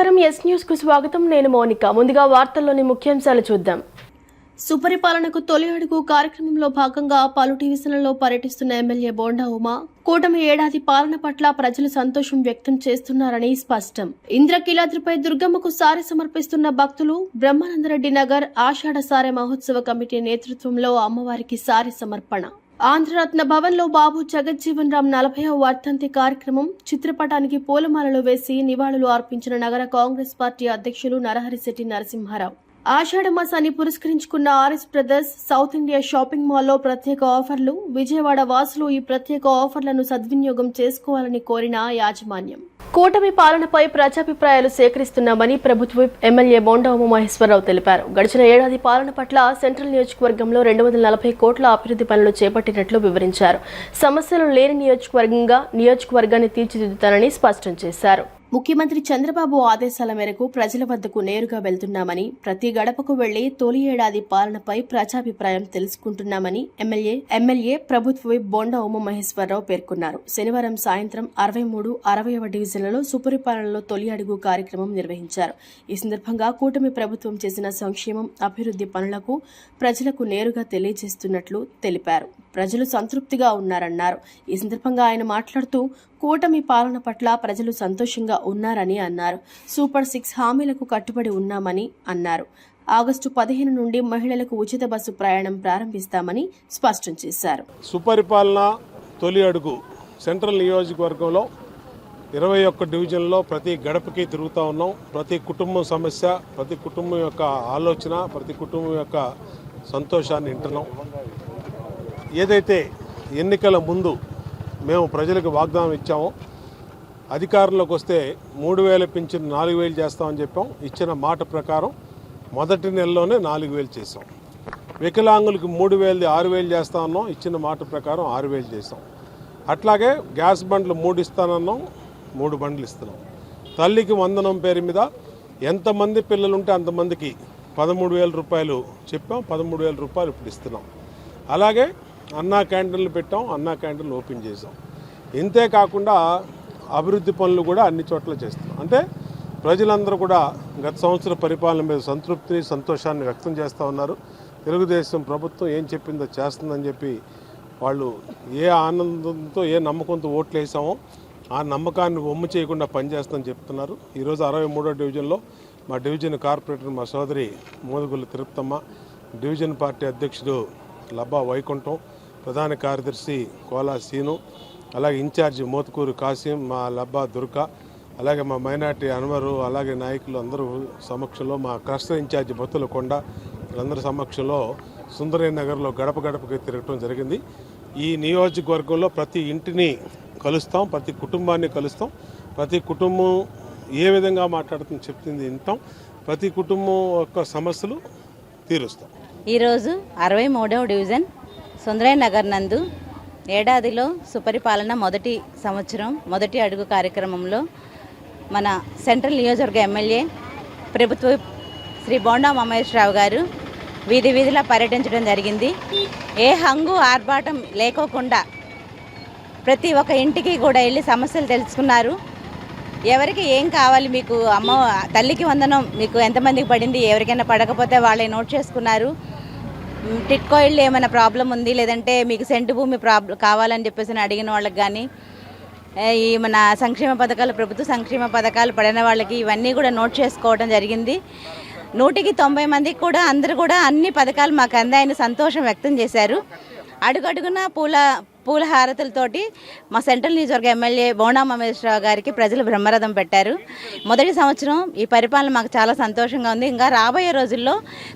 నమస్కారం yes news కు స్వాగతం. నేను మౌనిక. ముందుగా వార్తల్లోని ముఖ్యాంశాలు చూద్దాం. సుపరిపాలనకు తొలి అడుగు కార్యక్రమంలో భాగంగా పలు డివిజన్లలో పర్యటిస్తున్న ఎమ్మెల్యే బోండా ఉమా కూటమి ఏడాది పాలన పట్ల ప్రజలు సంతోషం వ్యక్తం చేస్తున్నారని స్పష్టం. ఇంద్రకీలాద్రిపై దుర్గమ్మకు సారె సమర్పిస్తున్న భక్తులు. బ్రహ్మానందరెడ్డి నగర్ ఆషాఢ సారె మహోత్సవ కమిటీ నేతృత్వంలో అమ్మవారికి సారె సమర్పణ. ఆంధ్రరత్న భవన్ లో బాబు జగజ్జీవన్ రామ్ 40వ వర్ధంతి కార్యక్రమం. చిత్రపటానికి పూలమాలలు వేసి నివాళులు అర్పించిన నగర కాంగ్రెస్ పార్టీ అధ్యక్షులు నరహరిశెట్టి నరసింహారావు. ఆషాఢ మాసాన్ని పురస్కరించుకున్న RS Brothers South India Shopping మాల్లో ప్రత్యేక ఆఫర్లు. విజయవాడ వాసులు ఈ ప్రత్యేక ఆఫర్లను సద్వినియోగం చేసుకోవాలని కోరిన యాజమాన్యం. కూటమి పాలనపై ప్రజాభిప్రాయాలు సేకరిస్తున్నామని ప్రభుత్వ ఎమ్మెల్యే బోండా ఉమామహేశ్వరరావు తెలిపారు. గడిచిన ఏడాది పాలన పట్ల సెంట్రల్ నియోజకవర్గంలో 240 కోట్ల అభివృద్ధి పనులు చేపట్టినట్లు వివరించారు. సమస్యలు లేని నియోజకవర్గాన్ని తీర్చిదిద్దుతానని స్పష్టం చేశారు. ముఖ్యమంత్రి చంద్రబాబు ఆదేశాల మేరకు ప్రజల వద్దకు నేరుగా వెళ్తున్నామని, ప్రతి గడపకు వెళ్లి తొలి ఏడాది పాలనపై ప్రజాభిప్రాయం తెలుసుకుంటున్నామని ఎమ్మెల్యే ప్రభుత్వ విప్ బోండా ఉమామహేశ్వరరావు పేర్కొన్నారు. శనివారం సాయంత్రం 63, 60వ డివిజన్లలో సుపరిపాలనలో తొలి అడుగు కార్యక్రమం నిర్వహించారు. ఈ సందర్భంగా కూటమి ప్రభుత్వం చేసిన సంక్షేమం, అభివృద్ధి పనులకు ప్రజలకు నేరుగా తెలియజేస్తున్నట్లు తెలిపారు. ప్రజలు సంతృప్తిగా ఉన్నారన్నారు. ఈ సందర్భంగా ఆయన మాట్లాడుతూ కూటమి పాలన పట్ల ప్రజలు సంతోషంగా ఉన్నారని అన్నారు. సూపర్ 6 హామీలకు కట్టుబడి ఉన్నామని అన్నారు. ఆగస్టు 15 నుండి మహిళలకు ఉచిత బస్సు ప్రయాణం ప్రారంభిస్తామని స్పష్టం చేశారు. సుపరిపాలన తొలి అడుగు సెంట్రల్ నియోజకవర్గంలో 21 డివిజన్లో ప్రతి గడపకి తిరుగుతూ ఉన్నాం. ప్రతి కుటుంబం సమస్య, ప్రతి కుటుంబం యొక్క ఆలోచన, ప్రతి కుటుంబం యొక్క సంతోషాన్ని వింటున్నాం. ఏదైతే ఎన్నికల ముందు మేము ప్రజలకు వాగ్దానం ఇచ్చామో, అధికారంలోకి వస్తే 3,000 పింఛను 4,000 చేస్తామని చెప్పాం. ఇచ్చిన మాట ప్రకారం మొదటి నెలలోనే 4,000 చేసాం. వికలాంగులకు 3,000ది 6,000 చేస్తా ఉన్నాం. ఇచ్చిన మాట ప్రకారం 6,000 చేసాం. అట్లాగే గ్యాస్ బండ్లు 3 ఇస్తానన్నాం, 3 బండ్లు ఇస్తున్నాం. తల్లికి వందనం పేరు మీద ఎంతమంది పిల్లలు ఉంటే అంతమందికి 13,000 రూపాయలు చెప్పాం. 13,000 రూపాయలు ఇప్పుడు ఇస్తున్నాం. అలాగే అన్నా క్యాంటీన్లు పెట్టాం, అన్నా క్యాంటీన్లు ఓపెన్ చేసాం. ఇంతే కాకుండా అభివృద్ధి పనులు కూడా అన్ని చోట్ల చేస్తున్నాం. అంటే ప్రజలందరూ కూడా గత సంవత్సర పరిపాలన మీద సంతృప్తిని, సంతోషాన్ని వ్యక్తం చేస్తూ ఉన్నారు. తెలుగుదేశం ప్రభుత్వం ఏం చెప్పిందో చేస్తుందని చెప్పి వాళ్ళు ఏ ఆనందంతో, ఏ నమ్మకంతో ఓట్లు వేసామో ఆ నమ్మకాన్ని ఒమ్ము చేయకుండా పనిచేస్తుందని చెప్తున్నారు. ఈరోజు 63వ డివిజన్లో మా డివిజన్ కార్పొరేటర్ మా సోదరి మోదుగుల తిరుపతమ్మ, డివిజన్ పార్టీ అధ్యక్షుడు లబ్బా వైకుంఠం, ప్రధాన కార్యదర్శి కోలా సీను, అలాగే ఇన్ఛార్జి మోతుకూరు కాసిం, మా లబ్బా దుర్గా, అలాగే మా మైనార్టీ అన్వరు, అలాగే నాయకులు అందరూ సమక్షంలో, మా క్లస్టర్ ఇన్ఛార్జి బొత్తుల కొండ, వీళ్ళందరి సమక్షంలో సుందరయ్య నగర్లో గడప గడపకి తిరగటం జరిగింది. ఈ నియోజకవర్గంలో ప్రతి ఇంటిని కలుస్తాం, ప్రతి కుటుంబాన్ని కలుస్తాం. ప్రతి కుటుంబం ఏ విధంగా మాట్లాడుతుంది చెప్తుంది వింటాం. ప్రతి కుటుంబం యొక్క సమస్యలు తీరుస్తాం. ఈరోజు 63వ డివిజన్ సుందరయ్య నగర్ నందు ఏడాదిలో సుపరిపాలన మొదటి సంవత్సరం మొదటి అడుగు కార్యక్రమంలో మన సెంట్రల్ నియోజకవర్గ ఎమ్మెల్యే ప్రభుత్వ శ్రీ బోండా ఉమామహేశ్వరరావు గారు వీధిలా పర్యటించడం జరిగింది. ఏ హంగు ఆర్భాటం లేకోకుండా ప్రతి ఒక్క ఇంటికి కూడా వెళ్ళి సమస్యలు తెలుసుకున్నారు. ఎవరికి ఏం కావాలి, మీకు తల్లికి వందనం మీకు ఎంతమందికి పడింది, ఎవరికైనా పడకపోతే వాళ్ళే నోట్ చేసుకున్నారు. టిట్కో ఇళ్ళు ఏమైనా ప్రాబ్లం ఉంది, లేదంటే మీకు సెంటు భూమి కావాలని చెప్పేసి అడిగిన వాళ్ళకి కానీ, ఈ మన సంక్షేమ పథకాలు, ప్రభుత్వ సంక్షేమ పథకాలు పడిన వాళ్ళకి ఇవన్నీ కూడా నోట్ చేసుకోవడం జరిగింది. 190 మందికి కూడా అందరూ కూడా అన్ని పథకాలు మాకు అందాయని సంతోషం వ్యక్తం చేశారు. అడుగడుగున పూల హారతులతోటి మా సెంట్రల్ నియోజకవర్గ ఎమ్మెల్యే బోండా ఉమామహేశ్వరరావు గారికి ప్రజలు బ్రహ్మరథం పెట్టారు. మొదటి సంవత్సరం ఈ పరిపాలన మాకు చాలా సంతోషంగా ఉంది. ఇంకా రాబోయే రోజుల్లో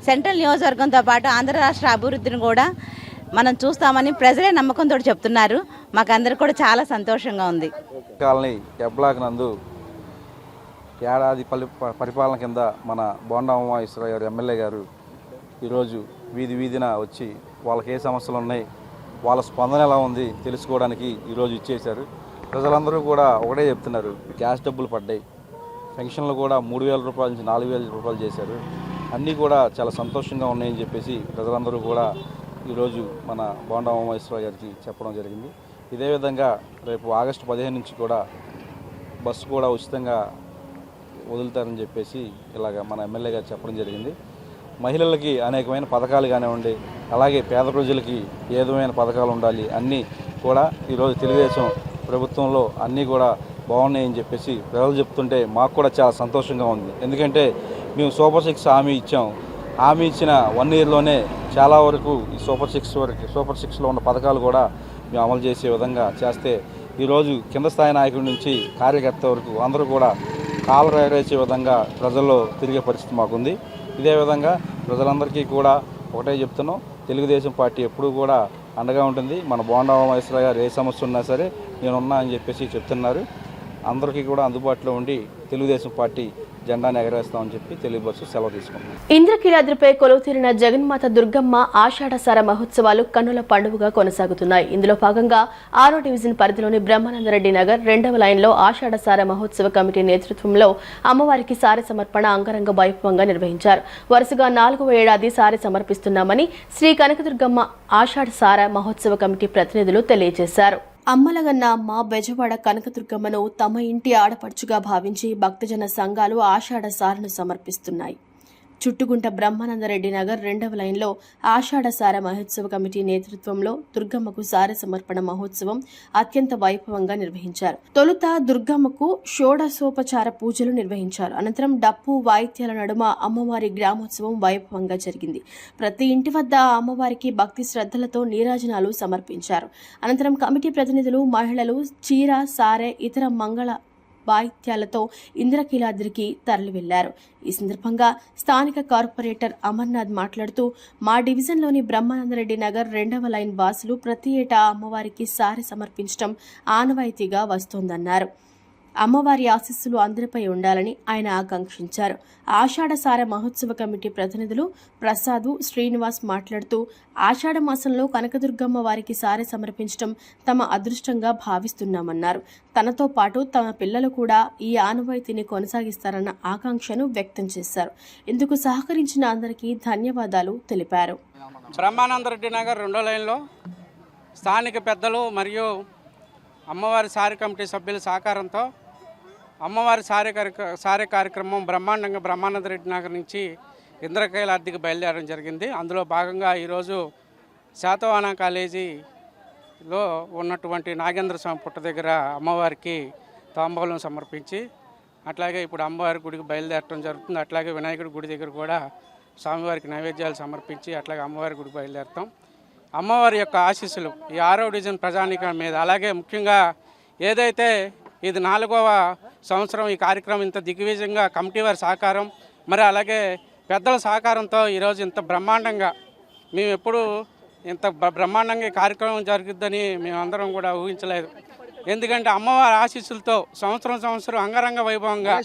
సెంట్రల్ నియోజకవర్గంతో పాటు ఆంధ్ర రాష్ట్ర అభివృద్ధిని కూడా మనం చూస్తామని ప్రజలే నమ్మకంతో చెప్తున్నారు. మాకు అందరికి కూడా చాలా సంతోషంగా ఉంది. కాలనీ ఎబ్లాక్ నందు ఏడాది పరిపాలన కింద మన బోండా ఉమామహేశ్వరరావు గారు ఎమ్మెల్యే గారు ఈరోజు వీధిన వచ్చి వాళ్ళకి ఏ సమస్యలు ఉన్నాయి, వాళ్ళ స్పందన ఎలా ఉంది తెలుసుకోవడానికి ఈరోజు ఇచ్చేశారు. ప్రజలందరూ కూడా ఒకటే చెప్తున్నారు, గ్యాస్ డబ్బులు పడ్డాయి, పెన్షన్లు కూడా 3,000 రూపాయల నుంచి 4,000 రూపాయలు చేశారు, అన్నీ కూడా చాలా సంతోషంగా ఉన్నాయని చెప్పేసి ప్రజలందరూ కూడా ఈరోజు మన బోండా ఉమామహేశ్వరరావు గారికి చెప్పడం జరిగింది. ఇదే విధంగా రేపు ఆగస్టు 15 నుంచి కూడా బస్సు కూడా ఉచితంగా వదులుతారని చెప్పేసి ఇలాగ మన ఎమ్మెల్యే గారు చెప్పడం జరిగింది. మహిళలకి అనేకమైన పథకాలు కానివ్వండి, అలాగే పేద ప్రజలకి ఏ విధమైన పథకాలు ఉండాలి అన్నీ కూడా ఈరోజు తెలుగుదేశం ప్రభుత్వంలో అన్నీ కూడా బాగున్నాయని చెప్పేసి ప్రజలు చెప్తుంటే మాకు కూడా చాలా సంతోషంగా ఉంది. ఎందుకంటే మేము సూపర్ 6 హామీ ఇచ్చాం. హామీ ఇచ్చిన 1 ఇయర్లోనే చాలా వరకు ఈ సూపర్ 6లో ఉన్న పథకాలు కూడా మేము అమలు చేసే విధంగా చేస్తే ఈరోజు కింద స్థాయి నాయకుడి నుంచి కార్యకర్త వరకు అందరూ కూడా కాలు ఎగరేసే విధంగా ప్రజల్లో తిరిగే పరిస్థితి మాకుంది. ఇదే విధంగా ప్రజలందరికీ కూడా ఒకటే చెప్తున్నాం, తెలుగుదేశం పార్టీ ఎప్పుడూ కూడా అండగా ఉంటుంది. మన బోండా ఉమామహేశ్వర గారు ఏ సమస్య ఉన్నా సరే నేనున్నా అని చెప్పేసి చెప్తున్నారు. అందరికీ కూడా అందుబాటులో ఉండి తెలుగుదేశం పార్టీ జెండాను ఎగరేస్తామని చెప్పి తెలియపరుస్తూ సెలవు తీసుకుంటున్నాం. ఇంద్రకీలాద్రిపై కొలువుతీరిన జగన్మాత దుర్గమ్మ ఆషాఢసార మహోత్సవాలు కన్నుల పండుగగా కొనసాగుతున్నాయి. ఇందులో భాగంగా 6వ డివిజన్ పరిధిలోని బ్రహ్మానందరెడ్డి నగర్ 2వ లైన్లో ఆషాఢసార మహోత్సవ కమిటీ నేతృత్వంలో అమ్మవారికి సారె సమర్పణ అంగరంగ వైభవంగా నిర్వహించారు. వరుసగా 4వ ఏడాది సారె సమర్పిస్తున్నామని శ్రీ కనకదుర్గమ్మ ఆషాఢసార మహోత్సవ కమిటీ ప్రతినిధులు తెలియజేశారు. అమ్మలగన్న అమ్మ బెజవాడ కనకదుర్గమ్మను తమ ఇంటి ఆడపడుచుగా భావించి భక్తజన సంఘాలు ఆషాఢ సారను సమర్పిస్తున్నాయి. చుట్టుగుంట బ్రహ్మానందరెడ్డి నగర్ 2వ లైన్లో ఆషాఢ సార మహోత్సవ కమిటీ నేతృత్వంలో దుర్గమ్మకు సారె సమర్పణ మహోత్సవం అత్యంత వైభవంగా నిర్వహించారు. తొలుత దుర్గమ్మకు షోడశోపచార పూజలు నిర్వహించారు. అనంతరం డప్పు వాయిద్యాల నడుమ అమ్మవారి గ్రామోత్సవం వైభవంగా జరిగింది. ప్రతి ఇంటి వద్ద అమ్మవారికి భక్తి శ్రద్ధలతో నీరాజనాలు సమర్పించారు. అనంతరం కమిటీ ప్రతినిధులు మహిళలు చీర సారె ఇతర మంగళ వాయిద్యాలతో ఇంద్రకీలాద్రికి తరలి వెళ్లారు. ఈ సందర్భంగా స్థానిక కార్పొరేటర్ అమర్నాథ్ మాట్లాడుతూ మా డివిజన్లోని బ్రహ్మానందరెడ్డి నగర్ 2వ లైన్ వాసులు ప్రతి ఏటా అమ్మవారికి సారె సమర్పించడం ఆనవాయితీగా వస్తోందన్నారు. అమ్మవారి ఆశీస్సులు అందరిపై ఉండాలని ఆయన ఆకాంక్షించారు. ఆషాఢ సార మహోత్సవ కమిటీ ప్రతినిధులు ప్రసాద్, శ్రీనివాస్ మాట్లాడుతూ ఆషాఢ మాసంలో కనకదుర్గమ్మ వారికి సారె సమర్పించడం తమ అదృష్టంగా భావిస్తున్నామన్నారు. తనతో పాటు తమ పిల్లలు కూడా ఈ ఆనవాయితీని కొనసాగిస్తారన్న ఆకాంక్షను వ్యక్తం చేశారు. ఇందుకు సహకరించిన అందరికీ ధన్యవాదాలు తెలిపారు. బ్రహ్మానందరెడ్డి నగర్ 2వ లైన్లో స్థానిక పెద్దలు మరియు అమ్మవారి సారె కమిటీ సభ్యుల సహకారంతో అమ్మవారి సారె కార్యక్రమం బ్రహ్మాండంగా బ్రహ్మానందరెడ్డి నగర్ నుంచి ఇంద్రకీలాద్రికి బయలుదేరడం జరిగింది. అందులో భాగంగా ఈరోజు శాతవాహన కాలేజీలో ఉన్నటువంటి నాగేంద్ర స్వామి పుట్ట దగ్గర అమ్మవారికి తాంబూలం సమర్పించి అట్లాగే ఇప్పుడు అమ్మవారి గుడికి బయలుదేరడం జరుగుతుంది. అట్లాగే వినాయకుడి గుడి దగ్గర కూడా స్వామివారికి నైవేద్యాలు సమర్పించి అట్లాగే అమ్మవారి గుడికి బయలుదేరుతాం. అమ్మవారి యొక్క ఆశీస్సులు ఈ 6వ డివిజన్ ప్రజానీకం మీద, అలాగే ముఖ్యంగా ఏదైతే ఇది 4వ సంవత్సరం ఈ కార్యక్రమం ఇంత దిగ్విజయంగా కమిటీ వారి సహకారం మరి అలాగే పెద్దల సహకారంతో ఈరోజు ఇంత బ్రహ్మాండంగా మేము ఎప్పుడు ఇంత బ్రహ్మాండంగా ఈ కార్యక్రమం జరుగుద్దని మేమందరం కూడా ఊహించలేదు. ఎందుకంటే అమ్మవారి ఆశీస్సులతో సంవత్సరం అంగరంగ వైభవంగా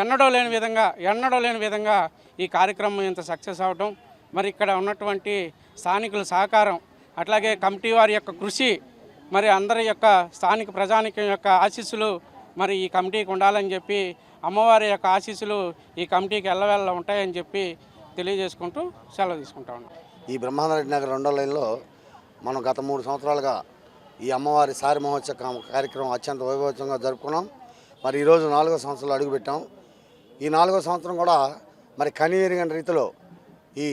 ఎన్నడూ లేని విధంగా ఈ కార్యక్రమం ఇంత సక్సెస్ అవడం, మరి ఇక్కడ ఉన్నటువంటి స్థానికుల సహకారం అట్లాగే కమిటీ వారి యొక్క కృషి, మరి అందరి యొక్క స్థానిక ప్రజానికం యొక్క ఆశీస్సులు మరి ఈ కమిటీకి ఉండాలని చెప్పి అమ్మవారి యొక్క ఆశీస్సులు ఈ కమిటీకి ఎల్లవెల్ల ఉంటాయని చెప్పి తెలియజేసుకుంటూ సెలవు తీసుకుంటా ఉన్నాం. ఈ బ్రహ్మానందరెడ్డి నగర్ 2వ లైన్లో మనం గత 3 సంవత్సరాలుగా ఈ అమ్మవారి సారె మహోత్సవ కార్యక్రమం అత్యంత వైభవంగా జరుపుకున్నాం. మరి ఈరోజు 4వ సంవత్సరంలో అడుగుపెట్టాం. ఈ 4వ సంవత్సరం కూడా మరి కనీవిరిగిన రీతిలో ఈ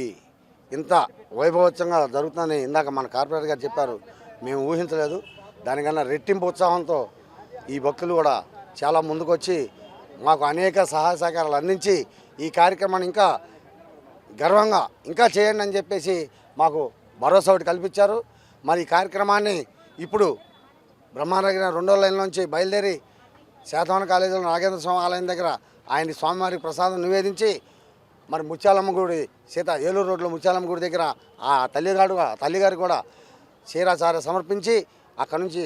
ఇంత వైభవోత్సవంగా జరుగుతుందని ఇందాక మన కార్పొరేటర్ గారు చెప్పారు. మేము ఊహించలేదు. దానికన్నా రెట్టింపు ఉత్సాహంతో ఈ భక్తులు కూడా చాలా ముందుకొచ్చి మాకు అనేక సహాయ సహకారాలు అందించి ఈ కార్యక్రమాన్ని ఇంకా గర్వంగా ఇంకా చేయండి అని చెప్పేసి మాకు భరోసా ఒకటి కల్పించారు. మరి ఈ కార్యక్రమాన్ని ఇప్పుడు బ్రహ్మానందరెడ్డి 2వ లైన్ నుంచి బయలుదేరి శాతవాహన కాలేజీలో నాగేంద్ర స్వామి ఆలయం దగ్గర ఆయన స్వామివారికి ప్రసాదం నివేదించి మరి ముత్యాలమ్మ గుడి ఏలూరు రోడ్లో ముత్యాలమ్మ గుడి దగ్గర ఆ తల్లిగారు కూడా చీరాచార సమర్పించి అక్కడ నుంచి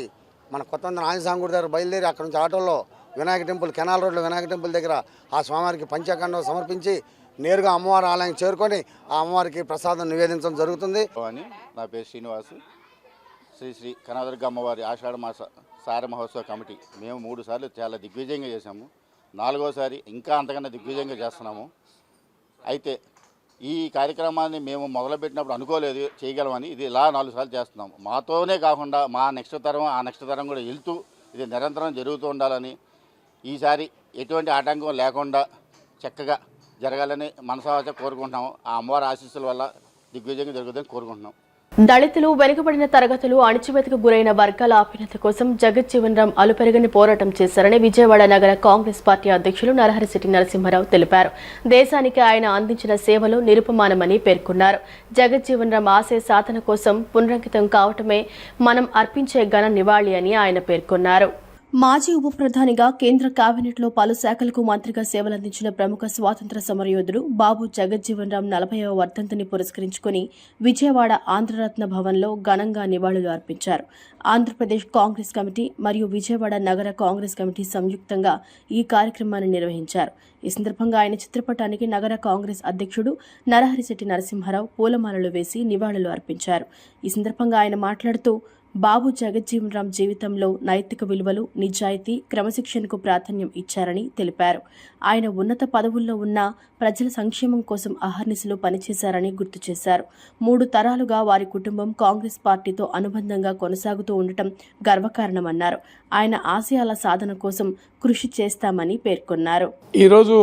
మన కొత్త ఆంజనేయస్వామి గుడి దగ్గర బయలుదేరి అక్కడ నుంచి ఆటోలో వినాయక టెంపుల్ కెనాల్ రోడ్లో వినాయక టెంపుల్ దగ్గర ఆ స్వామివారికి పంచాఖండం సమర్పించి నేరుగా అమ్మవారి ఆలయం చేరుకొని ఆ అమ్మవారికి ప్రసాదం నివేదించడం జరుగుతుంది. నా పేరు శ్రీనివాసు. శ్రీ కనకదుర్గ అమ్మవారి ఆషాఢ మాస సారె మహోత్సవ కమిటీ మేము 3 సార్లు చాలా దిగ్విజయంగా చేశాము. 4వసారి ఇంకా అంతకన్నా దిగ్విజయంగా చేస్తున్నాము. అయితే ఈ కార్యక్రమాన్ని మేము మొదలుపెట్టినప్పుడు అనుకోలేదు చేయగలమని. ఇది ఇలా 4 సార్లు చేస్తున్నాము. మాతోనే కాకుండా మా నెక్స్ట్ తరం కూడా వెళ్తూ ఇది నిరంతరం జరుగుతూ ఉండాలని ఈసారి ఎటువంటి ఆటంకం లేకుండా చక్కగా జరగాలని మనసారా కోరుకుంటున్నాము. ఆ అమ్మవారి ఆశీస్సుల వల్ల దిగ్విజయంగా జరుగుతుందని కోరుకుంటున్నాం. దళితులు, వెనుకబడిన తరగతులు, అణచివేతకు గురైన వర్గాల అభ్యున్నత కోసం జగజ్జీవన్ రామ్ అలుపెరగని పోరాటం చేశారని విజయవాడ నగర కాంగ్రెస్ పార్టీ అధ్యక్షులు నరహరిశెట్టి నరసింహారావు తెలిపారు. దేశానికి ఆయన అందించిన సేవలు నిరుపమానమని పేర్కొన్నారు. జగజ్జీవన్ రామ్ ఆశయ సాధన కోసం పునరంకితం కావటమే మనం అర్పించే ఘన నివాళి అని ఆయన పేర్కొన్నారు. మాజీ ఉప ప్రధానిగా కేంద్ర కేబినెట్లో పలు శాఖలకు మంత్రిగా సేవలందించిన ప్రముఖ స్వాతంత్ర సమరయోధుడు బాబు జగజ్జీవన్ రామ్ 40వ వర్ధంతిని పురస్కరించుకుని విజయవాడ ఆంధ్రరత్న భవన్లో ఘనంగా నివాళులు అర్పించారు. ఆంధ్రప్రదేశ్ కాంగ్రెస్ కమిటీ మరియు విజయవాడ నగర కాంగ్రెస్ కమిటీ సంయుక్తంగా ఈ కార్యక్రమాన్ని నిర్వహించారు. ఈ సందర్భంగా ఆయన చిత్రపటానికి నగర కాంగ్రెస్ అధ్యక్షుడు నరహరిశెట్టి నరసింహారావు పూలమాలలు వేసి నివాళులు అర్పించారు. ఈ సందర్భంగా ఆయన మాట్లాడుతూ బాబు జగజ్జీవన్ రామ్ జీవితంలో నైతిక విలువలు, నిజాయితీ, క్రమశిక్షణకు ప్రాధాన్యం ఇచ్చారని తెలిపారు. ఆయన ఉన్నత పదవుల్లో ఉన్న ప్రజల సంక్షేమం కోసం అహర్నిశలు పనిచేశారని గుర్తు చేశారు. 3 తరాలుగా వారి కుటుంబం కాంగ్రెస్ పార్టీతో అనుబంధంగా కొనసాగుతూ ఉండటం గర్వకారణమన్నారు. ఆయన ఆశయాల సాధన కోసం కృషి చేస్తామని పేర్కొన్నారు. ఈరోజు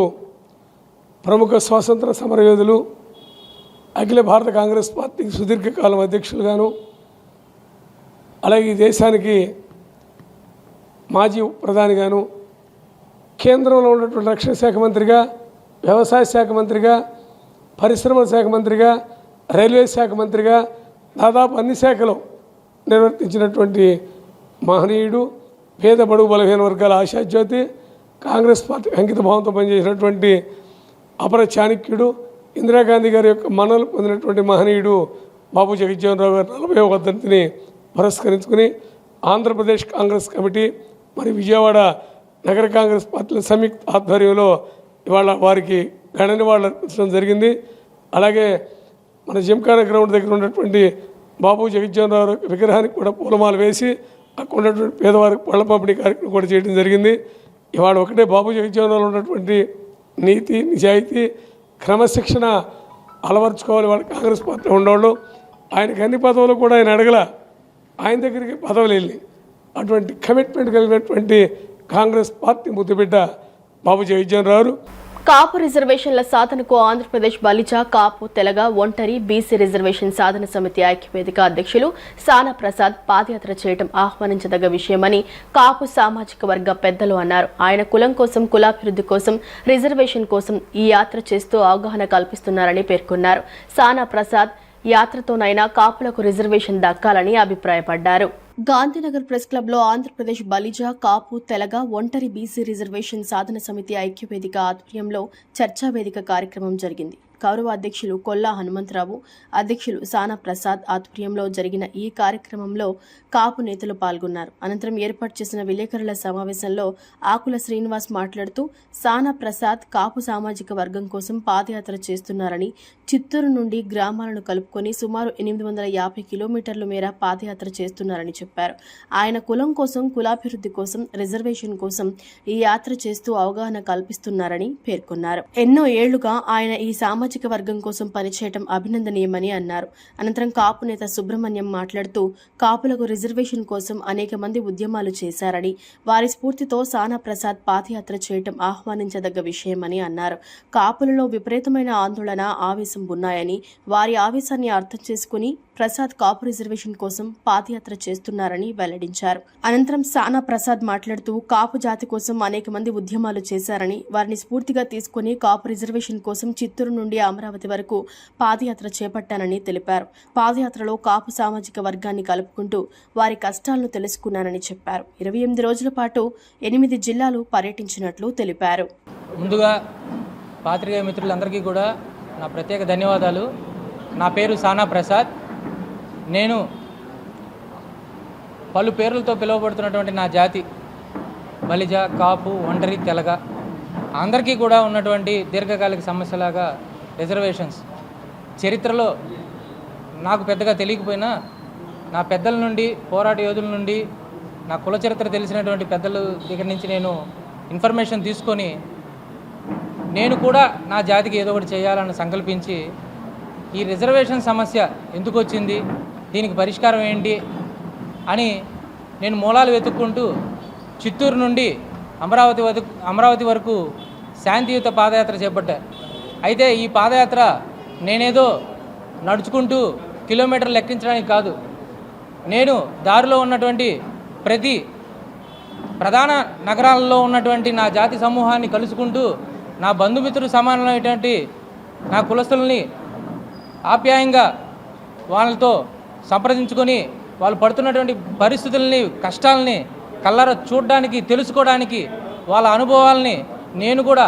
ప్రముఖ స్వాతంత్ర సమరయోధులు, అఖిల భారత కాంగ్రెస్ పార్టీకి సుదీర్ఘకాలం అధ్యక్షులుగాను, అలాగే ఈ దేశానికి మాజీ ప్రధానిగాను, కేంద్రంలో ఉన్నటువంటి రక్షణ శాఖ మంత్రిగా, వ్యవసాయ శాఖ మంత్రిగా, పరిశ్రమల శాఖ మంత్రిగా, రైల్వే శాఖ మంత్రిగా దాదాపు అన్ని శాఖలు నిర్వర్తించినటువంటి మహనీయుడు, పేద బడుగు బలహీన వర్గాల ఆశాజ్యోతి, కాంగ్రెస్ పార్టీ అంకిత భావంతో పనిచేసినటువంటి అపర చాణక్యుడు, ఇందిరాగాంధీ గారి యొక్క మన్ననలు పొందినటువంటి మహనీయుడు బాబు జగజ్జీవన్ రామ్ గారి 40వ వర్ధంతిని పురస్కరించుకుని ఆంధ్రప్రదేశ్ కాంగ్రెస్ కమిటీ మరి విజయవాడ నగర కాంగ్రెస్ పార్టీల సంయుక్త ఆధ్వర్యంలో ఇవాళ వారికి ఘన నివాళులు అర్పించడం జరిగింది. అలాగే మన జిమ్ఖానా గ్రౌండ్ దగ్గర ఉన్నటువంటి బాబు జగజ్జీవన్ రామ్ విగ్రహానికి కూడా పూలమాల వేసి అక్కడ ఉన్నటువంటి పేదవారికి పళ్ళ పంపిణీ కార్యక్రమం కూడా చేయడం జరిగింది. ఇవాళ ఒకటే బాబు జగజ్జీవన్ రామ్ ఉన్నటువంటి నీతి, నిజాయితీ, క్రమశిక్షణ అలవర్చుకోవాలి వాళ్ళ కాంగ్రెస్ పార్టీ ఉండేవాళ్ళు. ఆయనకి అన్ని పదవులు కూడా ఆయన అడగల, ఆయన దగ్గరికి పదవులు వెళ్ళి అటువంటి కమిట్మెంట్ కలిగినటువంటి కాంగ్రెస్ పార్టీ ముద్దుబిడ్డ బాబు జగజ్జీవన్ రామ్. కాపు రిజర్వేషన్ల సాధనకు ఆంధ్రప్రదేశ్ బలిజ, కాపు, తెలగ, ఒంటరి, బీసీ రిజర్వేషన్ సాధన సమితి ఐక్యవేదిక అధ్యక్షులు సానా ప్రసాద్ పాదయాత్ర చేయడం ఆహ్వానించదగ్గ విషయమని కాపు సామాజిక వర్గ పెద్దలు అన్నారు. ఆయన కులం కోసం, కులాభివృద్ధి కోసం, రిజర్వేషన్ కోసం ఈ యాత్ర చేస్తూ అవగాహన కల్పిస్తున్నారని పేర్కొన్నారు. సానా ప్రసాద్ యాత్రతోనైనా కాపులకు రిజర్వేషన్ దక్కాలని అభిప్రాయపడ్డారు. గాంధీనగర్ ప్రెస్ క్లబ్లో ఆంధ్రప్రదేశ్ బలిజ, కాపు, తెలగ, ఒంటరి, బీసీ రిజర్వేషన్ సాధన సమితి ఐక్యవేదిక ఆధ్వర్యంలో చర్చావేదిక కార్యక్రమం జరిగింది. గౌరవ అధ్యక్షులు కొల్లా హనుమంతరావు, అధ్యక్షులు సానా ప్రసాద్ ఆధ్వర్యంలో జరిగిన ఈ కార్యక్రమంలో కాపు నేతలు పాల్గొన్నారు. అనంతరం ఏర్పాటు చేసిన విలేకరుల సమావేశంలో ఆకుల శ్రీనివాస్ మాట్లాడుతూ సానా ప్రసాద్ కాపు సామాజిక వర్గం కోసం పాదయాత్ర చేస్తున్నారని, చిత్తూరు నుండి గ్రామాలను కలుపుకొని సుమారు 850 కిలోమీటర్ల మేర పాదయాత్ర చేస్తున్నారని చెప్పారు. ఆయన కులం కోసం, కులాభివృద్ధి కోసం, రిజర్వేషన్ కోసం ఈ యాత్ర చేస్తూ అవగాహన కల్పిస్తున్నారని పేర్కొన్నారు. ఎన్నో ఏళ్లుగా ఆయన ఈ సామాజిక వర్గం కోసం పనిచేయడం అభినందనీయమని అన్నారు. అనంతరం కాపు నేత సుబ్రహ్మణ్యం మాట్లాడుతూ కాపులకు రిజర్వేషన్ కోసం అనేక మంది ఉద్యమాలు చేశారని, వారి స్ఫూర్తితో సానా ప్రసాద్ పాదయాత్ర చేయడం ఆహ్వానించదగ్గ విషయమని అన్నారు. కాపులలో విపరీతమైన ఆందోళన, ఆవేశం ఉన్నాయని, వారి ఆవేశాన్ని అర్థం చేసుకుని ప్రసాద్ కాపు రిజర్వేషన్ కోసం పాదయాత్ర చేస్తున్నారని వెల్లడించారు. అనంతరం సానా ప్రసాద్ మాట్లాడుతూ కాపు జాతి కోసం అనేక మంది ఉద్యమాలు చేశారని, వారిని స్ఫూర్తిగా తీసుకుని కాపు రిజర్వేషన్ కోసం చిత్తూరు నుండి అమరావతి వరకు పాదయాత్ర చేపట్టానని తెలిపారు. పాదయాత్రలో కాపు సామాజిక వర్గాన్ని కలుపుకుంటూ వారి కష్టాలను తెలుసుకున్నానని చెప్పారు. 28 రోజుల పాటు 8 జిల్లాలు పర్యటించినట్లు తెలిపారు. ముందుగా పాత్రికేయ మిత్రులందరికీ కూడా నా ప్రత్యేక ధన్యవాదాలు. నా పేరు సానా ప్రసాద్. నేను పలు పేర్లతో పిలువబడుతున్నటువంటి నా జాతి బలిజ, కాపు, ఒంటరి, తెలగ అందరికీ కూడా ఉన్నటువంటి దీర్ఘకాలిక సమస్యలాగా రిజర్వేషన్స్ చరిత్రలో నాకు పెద్దగా తెలియకపోయినా నా పెద్దల నుండి, పోరాట యోధుల నుండి, నా కుల చరిత్ర తెలిసినటువంటి పెద్దల దగ్గర నుంచి నేను ఇన్ఫర్మేషన్ తీసుకొని నేను కూడా నా జాతికి ఏదో ఒకటి చేయాలని సంకల్పించి ఈ రిజర్వేషన్ సమస్య ఎందుకు వచ్చింది, దీనికి పరిష్కారం ఏంటి అని నేను మూలాలు వెతుక్కుంటూ చిత్తూరు నుండి అమరావతి వరకు శాంతియుత పాదయాత్ర చేపట్టారు. అయితే ఈ పాదయాత్ర నేనేదో నడుచుకుంటూ కిలోమీటర్లు లెక్కించడానికి కాదు, నేను దారిలో ఉన్నటువంటి ప్రతి ప్రధాన నగరాల్లో ఉన్నటువంటి నా జాతి సమూహాన్ని కలుసుకుంటూ నా బంధుమిత్రులు సమానమైనటువంటి నా కులస్తుల్ని ఆప్యాయంగా వాళ్ళతో సంప్రదించుకొని వాళ్ళు పడుతున్నటువంటి పరిస్థితుల్ని, కష్టాలని కళ్ళారా చూడడానికి, తెలుసుకోవడానికి, వాళ్ళ అనుభవాల్ని నేను కూడా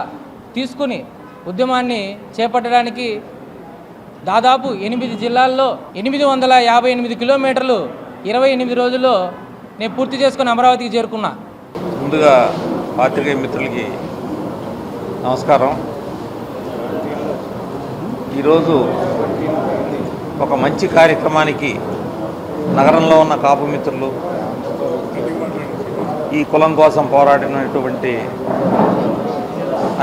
తీసుకుని ఉద్యమాన్ని చేపట్టడానికి దాదాపు 8 జిల్లాల్లో 858 కిలోమీటర్లు 28 రోజుల్లో నేను పూర్తి చేసుకుని అమరావతికి చేరుకున్నా. ముందుగా పాత్రికేయ మిత్రులకి నమస్కారం. ఈరోజు ఒక మంచి కార్యక్రమానికి నగరంలో ఉన్న కాపు మిత్రులు, ఈ కులం కోసం పోరాడినటువంటి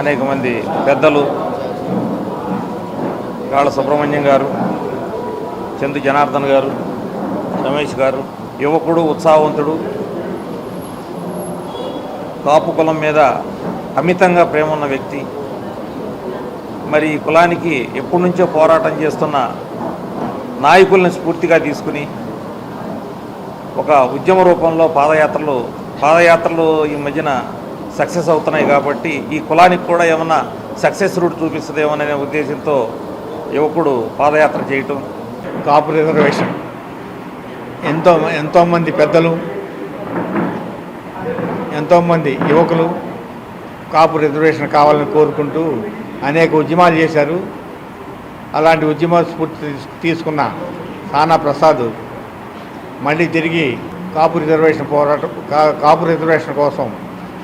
అనేక మంది పెద్దలు, గాళ్ళ సుబ్రహ్మణ్యం గారు, చందు జనార్దన్ గారు, రమేష్ గారు, యువకుడు, ఉత్సాహవంతుడు, కాపు కులం మీద అమితంగా ప్రేమ ఉన్న వ్యక్తి, మరి ఈ కులానికి ఎప్పటి నుంచో పోరాటం చేస్తున్న నాయకుల్ని స్ఫూర్తిగా తీసుకుని ఒక ఉద్యమ రూపంలో పాదయాత్రలు ఈ మధ్యన సక్సెస్ అవుతున్నాయి కాబట్టి ఈ కులానికి కూడా ఏమన్నా సక్సెస్ రూట్ చూపిస్తుందేమోననే ఉద్దేశంతో యువకుడు పాదయాత్ర చేయటం. కాపు రిజర్వేషన్ ఎంతోమంది పెద్దలు, ఎంతోమంది యువకులు కాపు రిజర్వేషన్ కావాలని కోరుకుంటూ అనేక ఉద్యమాలు చేశారు. అలాంటి ఉద్యమ స్ఫూర్తి తీసుకున్న సానా ప్రసాద్ మళ్ళీ తిరిగి కాపు రిజర్వేషన్ కోసం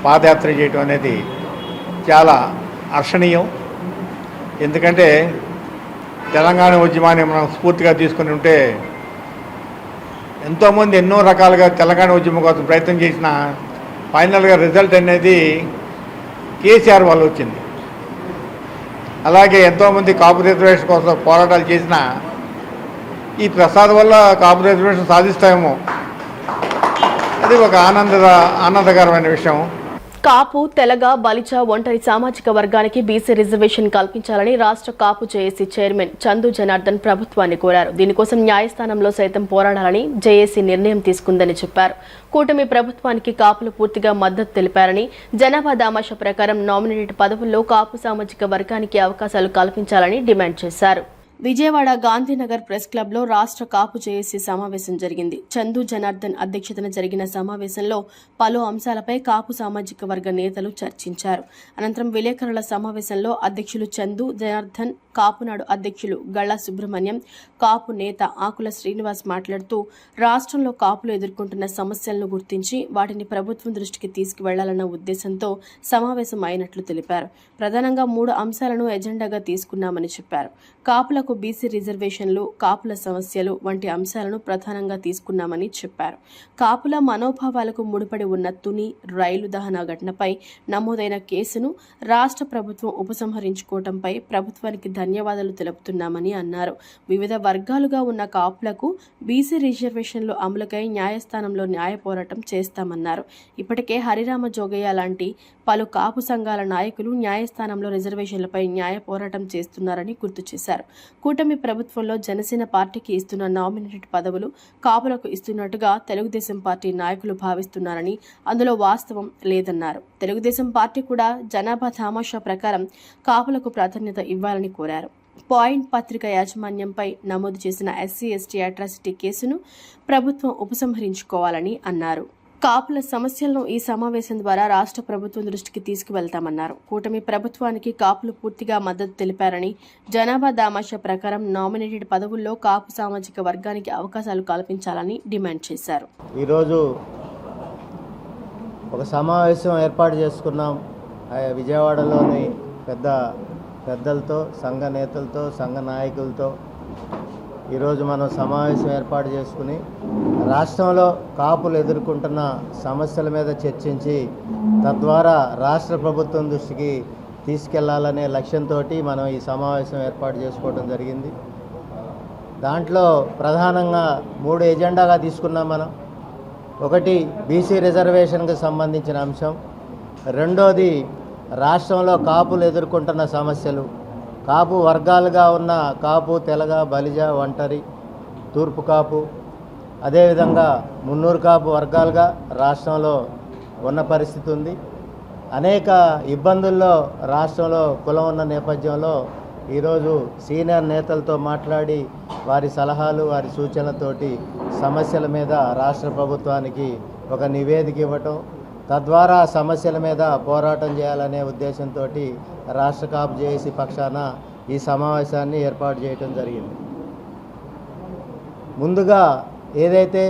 పాదయాత్ర చేయటం అనేది చాలా హర్షణీయం. ఎందుకంటే తెలంగాణ ఉద్యమాన్ని మనం స్ఫూర్తిగా తీసుకుని ఉంటే ఎంతోమంది ఎన్నో రకాలుగా తెలంగాణ ఉద్యమం కోసం ప్రయత్నం చేసిన ఫైనల్గా రిజల్ట్ అనేది కేసీఆర్ వల్ల వచ్చింది. అలాగే ఎంతోమంది కాపు రిజర్వేషన్ కోసం పోరాటాలు చేసిన ఈ ప్రసాద్ వల్ల కాపు రిజర్వేషన్ సాధిస్తామేమో, అది ఒక ఆనందకరమైన విషయం. కాపు, తెలగ, బలిజ, ఒంటరి సామాజిక వర్గానికి బీసీ రిజర్వేషన్ కల్పించాలని రాష్ట్ర కాపు జేఏసీ చైర్మన్ చందు జనార్దన్ ప్రభుత్వాన్ని కోరారు. దీనికోసం న్యాయస్థానంలో సైతం పోరాడాలని జేఏసీ నిర్ణయం తీసుకుందని చెప్పారు. కూటమి ప్రభుత్వానికి కాపులు పూర్తిగా మద్దతు తెలిపారని, జనాభా దామాషా ప్రకారం నామినేటెడ్ పదవుల్లో కాపు సామాజిక వర్గానికి అవకాశాలు కల్పించాలని డిమాండ్ చేశారు. విజయవాడ గాంధీనగర్ ప్రెస్ క్లబ్ లో రాష్ట్ర కాపు జేఏసీ సమావేశం జరిగింది. చందు జనార్దన్ అధ్యక్షతన జరిగిన సమావేశంలో పలు అంశాలపై కాపు సామాజిక వర్గ నేతలు చర్చించారు. అనంతరం విలేకరుల సమావేశంలో అధ్యక్షులు చందు జనార్దన్, కాపునాడు అధ్యక్షులు గళ్ళ సుబ్రహ్మణ్యం, కాపు నేత ఆకుల శ్రీనివాస్ మాట్లాడుతూ రాష్ట్రంలో కాపులు ఎదుర్కొంటున్న సమస్యలను గుర్తించి వాటిని ప్రభుత్వం దృష్టికి తీసుకువెళ్లాలన్న ఉద్దేశంతో సమావేశం అయినట్లు తెలిపారు. ప్రధానంగా 3 అంశాలను ఎజెండాగా తీసుకున్నామని చెప్పారు. కాపులకు బీసీ రిజర్వేషన్లు, కాపుల సమస్యలు వంటి అంశాలను ప్రధానంగా తీసుకున్నామని చెప్పారు. కాపుల మనోభావాలకు ముడిపడి ఉన్న తుని రైలు దహన ఘటనపై నమోదైన కేసును రాష్ట్ర ప్రభుత్వం ఉపసంహరించుకోవడంపై ప్రభుత్వానికి ధన్యవాదాలు తెలుపుతున్నామని అన్నారు. వివిధ వర్గాలుగా ఉన్న కాపులకు బీసీ రిజర్వేషన్లు అమలుకై న్యాయస్థానంలో న్యాయ పోరాటం చేస్తామన్నారు. ఇప్పటికే హరిరామ జోగయ్య లాంటి పలు కాపు సంఘాల నాయకులు న్యాయస్థానంలో రిజర్వేషన్లపై న్యాయ పోరాటం చేస్తున్నారని గుర్తు చేశారు. కూటమి ప్రభుత్వంలో జనసేన పార్టీకి ఇస్తున్న నామినేటెడ్ పదవులు కాపులకు ఇస్తున్నట్టుగా తెలుగుదేశం పార్టీ నాయకులు భావిస్తున్నారని, అందులో వాస్తవం లేదన్నారు. తెలుగుదేశం పార్టీ కూడా జనాభా దామాషా ప్రకారం కాపులకు ప్రాధాన్యత ఇవ్వాలని కోరారు. పాయింట్ పత్రిక యాజమాన్యంపై నమోదు చేసిన SC/ST అట్రాసిటీ కేసును ప్రభుత్వం ఉపసంహరించుకోవాలని అన్నారు. కాపుల సమస్యలను ఈ సమావేశం ద్వారా రాష్ట్ర ప్రభుత్వం దృష్టికి తీసుకువెళ్తామన్నారు. కూటమి ప్రభుత్వానికి కాపులు పూర్తిగా మద్దతు తెలిపారని, జనాభా దామాషా ప్రకారం నామినేటెడ్ పదవుల్లో కాపు సామాజిక వర్గానికి అవకాశాలు కల్పించాలని డిమాండ్ చేశారు. ఈరోజు ఒక సమావేశం ఏర్పాటు చేసుకున్నాం. విజయవాడలోని పెద్దలతో, సంఘ నేతలతో, సంఘ నాయకులతో ఈరోజు మనం సమావేశం ఏర్పాటు చేసుకుని రాష్ట్రంలో కాపులు ఎదుర్కొంటున్న సమస్యల మీద చర్చించి తద్వారా రాష్ట్ర ప్రభుత్వం దృష్టికి తీసుకెళ్లాలనే లక్ష్యంతో మనం ఈ సమావేశం ఏర్పాటు చేసుకోవడం జరిగింది. దాంట్లో ప్రధానంగా 3 ఎజెండాగా తీసుకున్నాం మనం. ఒకటి బీసీ రిజర్వేషన్కి సంబంధించిన అంశం, రెండోది రాష్ట్రంలో కాపులు ఎదుర్కొంటున్న సమస్యలు, కాపు వర్గాలుగా ఉన్న కాపు, తెలగ, బలిజ, ఒంటరి, తూర్పు కాపు, అదేవిధంగా మున్నూరు కాపు వర్గాలుగా రాష్ట్రంలో ఉన్న పరిస్థితి ఉంది. అనేక ఇబ్బందుల్లో రాష్ట్రంలో కులం ఉన్న నేపథ్యంలో ఈరోజు సీనియర్ నేతలతో మాట్లాడి వారి సలహాలు, వారి సూచనలతోటి సమస్యల మీద రాష్ట్ర ప్రభుత్వానికి ఒక నివేదిక ఇవ్వటం, తద్వారా సమస్యల మీద పోరాటం చేయాలనే ఉద్దేశంతో రాష్ట్ర కాపు జేఏసీ పక్షాన ఈ సమావేశాన్ని ఏర్పాటు చేయడం జరిగింది. ముందుగా ఏదైతే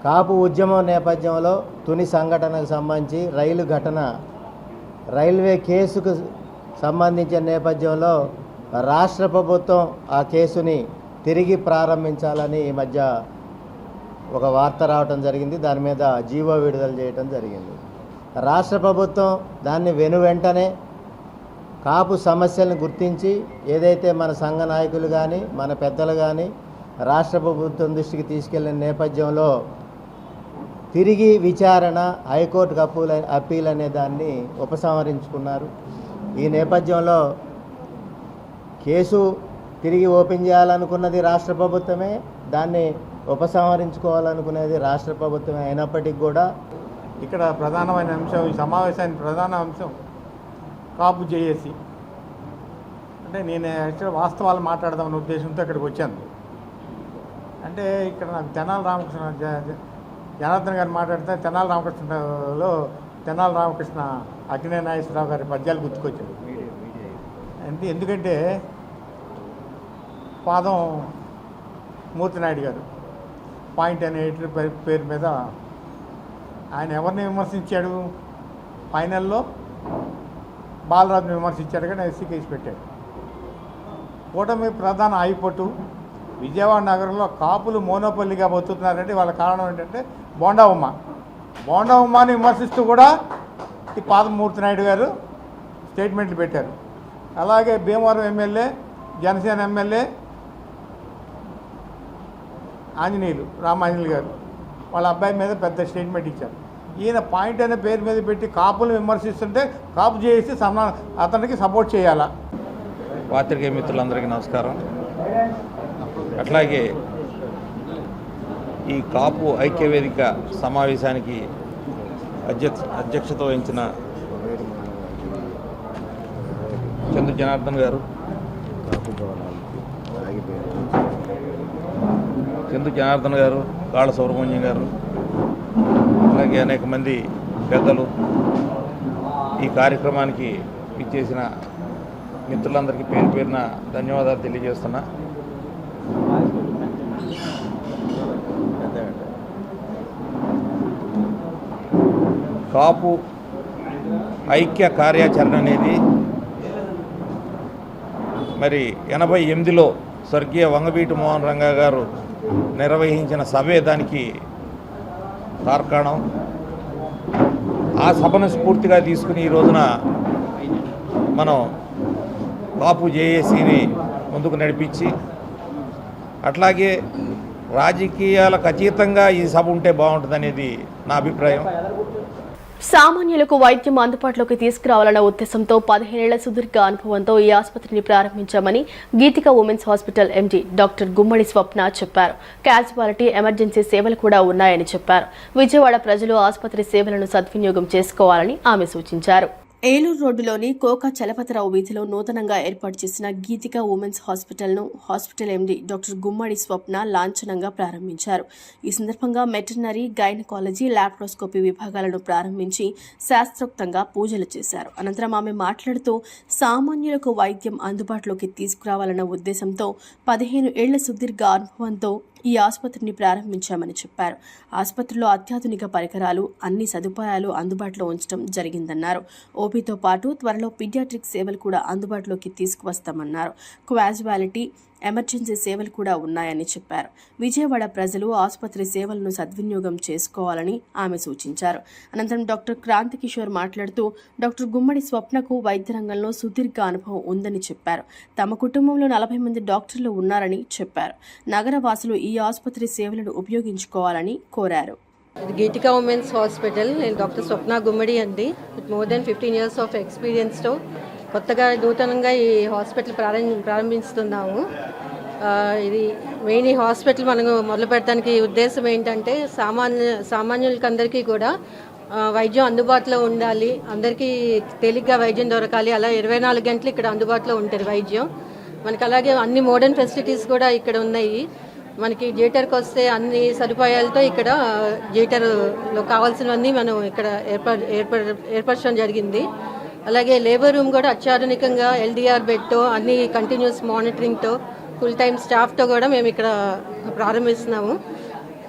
కాపు ఉద్యమం నేపథ్యంలో తుని సంఘటనకు సంబంధించి రైల్వే కేసుకు సంబంధించిన నేపథ్యంలో రాష్ట్ర ప్రభుత్వం ఆ కేసుని తిరిగి ప్రారంభించాలని ఈ మధ్య ఒక వార్త రావటం జరిగింది. దాని మీద జీవో విడుదల చేయటం జరిగింది. రాష్ట్ర ప్రభుత్వం దాన్ని వెంటనే కాపు సమస్యలను గుర్తించి ఏదైతే మన సంఘ నాయకులు కానీ మన పెద్దలు కానీ రాష్ట్ర ప్రభుత్వం దృష్టికి తీసుకెళ్లిన నేపథ్యంలో తిరిగి విచారణ, హైకోర్టుకు అప్పీల్ అనే దాన్ని ఉపసంహరించుకున్నారు. ఈ నేపథ్యంలో కేసు తిరిగి ఓపెన్ చేయాలనుకున్నది రాష్ట్ర ప్రభుత్వమే, దాన్ని ఉపసంహరించుకోవాలనుకునేది రాష్ట్ర ప్రభుత్వమే. అయినప్పటికీ కూడా ఇక్కడ ప్రధానమైన అంశం, ఈ సమావేశానికి ప్రధాన అంశం కాపు జేఏసీ. అంటే నేను యాక్చువల్ వాస్తవాలు మాట్లాడదామనే ఉద్దేశంతో ఇక్కడికి వచ్చాను. అంటే ఇక్కడ నాకు తెనాలి రామకృష్ణ జనార్దన్ గారు మాట్లాడితే తెనాలి రామకృష్ణ అక్కినే నాగేశ్వరరావు గారి పద్యాలు గుర్తుకొచ్చాడు. అంటే ఎందుకంటే పాదం మూర్తినాయుడు గారు పాయింట్ అనే పేరు మీద ఆయన ఎవరిని విమర్శించాడు? ఫైనల్లో బాలరాజుని విమర్శించాడు, కానీ ఎస్సీ కేసు పెట్టాడు. కూటమి ప్రధాన హైకోర్టు విజయవాడ నగరంలో కాపులు మోనోపల్లిగా బతుకుతున్నారంటే వాళ్ళ కారణం ఏంటంటే బోండా ఉమ్మాని విమర్శిస్తూ కూడా ఈ పాదమూర్తి నాయుడు గారు స్టేట్మెంట్లు పెట్టారు. అలాగే భీమవరం ఎమ్మెల్యే, జనసేన ఎమ్మెల్యే రామాంజనేయులు గారు వాళ్ళ అబ్బాయి మీద పెద్ద స్టేట్మెంట్ ఇచ్చారు. ఈయన పాయింట్ అనే పేరు మీద పెట్టి కాపులు విమర్శిస్తుంటే కాపు చేసి అతనికి సపోర్ట్ చేయాలా? పాత్రికేయ మిత్రులందరికీ నమస్కారం. అట్లాగే ఈ కాపు ఐక్యవేదిక సమావేశానికి అధ్యక్షత వహించిన చంద్ర జనార్దన్ గారు, కాళ్ళ సుబ్రహ్మణ్యం గారు, అలాగే అనేక మంది పెద్దలు, ఈ కార్యక్రమానికి ఇచ్చేసిన మిత్రులందరికీ పేరు పేరున ధన్యవాదాలు తెలియజేస్తున్నా. కాపు ఐక్య కార్యాచరణ అనేది మరి 88లో స్వర్గీయ వంగవీటి మోహన్ రంగా గారు నిర్వహించిన సభే దానికి తార్కాణం. ఆ సభను స్ఫూర్తిగా తీసుకుని ఈ రోజున మనం కాపు జేఏసీని ముందుకు నడిపించి, అట్లాగే రాజకీయాలకు అతీతంగా ఈ సభ ఉంటే బాగుంటుందనేది నా అభిప్రాయం. సామాన్యులకు వైద్యం అందుబాటులోకి తీసుకురావాలన్న ఉద్దేశంతో 15 ఏళ్ల సుదీర్ఘ అనుభవంతో ఈ ఆసుపత్రిని ప్రారంభించామని గీతిక ఉమెన్స్ హాస్పిటల్ ఎండీ డాక్టర్ గుమ్మడి స్వప్న చెప్పారు. క్యాజువాలిటీ, ఎమర్జెన్సీ సేవలు కూడా ఉన్నాయని చెప్పారు. విజయవాడ ప్రజలు ఆసుపత్రి సేవలను సద్వినియోగం చేసుకోవాలని ఆమె సూచించారు. ఏలూరు రోడ్డులోని కోక చలపతిరావు వీధిలో నూతనంగా ఏర్పాటు చేసిన గీతిక ఉమెన్స్ హాస్పిటల్ను హాస్పిటల్ ఎండీ డాక్టర్ గుమ్మడి స్వప్న లాంఛనంగా ప్రారంభించారు. ఈ సందర్భంగా వెటర్నరీ, గైనకాలజీ, లాప్రోస్కోపీ విభాగాలను ప్రారంభించి శాస్త్రోక్తంగా పూజలు చేశారు. అనంతరం ఆమె మాట్లాడుతూ సామాన్యులకు వైద్యం అందుబాటులోకి తీసుకురావాలన్న ఉద్దేశంతో 15 ఏళ్ల సుదీర్ఘ అనుభవంతో ఈ ఆసుపత్రిని ప్రారంభించామని చెప్పారు. ఆసుపత్రిలో అత్యాధునిక పరికరాలు, అన్ని సదుపాయాలు అందుబాటులో ఉంచడం జరిగిందన్నారు. ఓపీతో పాటు త్వరలో పీడియాట్రిక్ సేవలు కూడా అందుబాటులోకి తీసుకువస్తామన్నారు. క్యాజువాలిటీ, ఎమర్జెన్సీ సేవలు కూడా ఉన్నాయని చెప్పారు. విజయవాడ ప్రజలు ఆసుపత్రి సేవలను సద్వినియోగం చేసుకోవాలని ఆమె సూచించారు. అనంతరం డాక్టర్ క్రాంతి కిషోర్ మాట్లాడుతూ డాక్టర్ గుమ్మడి స్వప్నకు వైద్య రంగంలో సుదీర్ఘ అనుభవం ఉందని చెప్పారు. తమ కుటుంబంలో 40 మంది డాక్టర్లు ఉన్నారని చెప్పారు. నగర వాసులు ఈ ఆసుపత్రి సేవలను ఉపయోగించుకోవాలని కోరారు. Geethika women's hospital. నేను డాక్టర్ స్వప్న గుమ్మడి అండి. With more than 15 years of ఎక్స్పీరియన్స్తో కొత్తగా నూతనంగా ఈ హాస్పిటల్ ప్రారంభిస్తున్నాము. ఇది మెయిన్ ఈ హాస్పిటల్ మనం మొదలు పెట్టడానికి ఉద్దేశం ఏంటంటే సామాన్యులకి అందరికీ కూడా వైద్యం అందుబాటులో ఉండాలి, అందరికీ తేలిగ్గా వైద్యం దొరకాలి. అలా 24 గంటలు ఇక్కడ అందుబాటులో ఉంటుంది వైద్యం మనకి. అలాగే అన్ని మోడర్న్ ఫెసిలిటీస్ కూడా ఇక్కడ ఉన్నాయి మనకి. థియేటర్కి వస్తే అన్ని సదుపాయాలతో ఇక్కడ థియేటర్లో కావాల్సినవన్నీ మనం ఇక్కడ ఏర్పరచడం జరిగింది. అలాగే లేబర్ రూమ్ కూడా అత్యాధునికంగా ఎల్డీఆర్ బెడ్తో అన్ని కంటిన్యూస్ మానిటరింగ్తో ఫుల్ టైం స్టాఫ్తో కూడా మేము ఇక్కడ ప్రారంభిస్తున్నాము.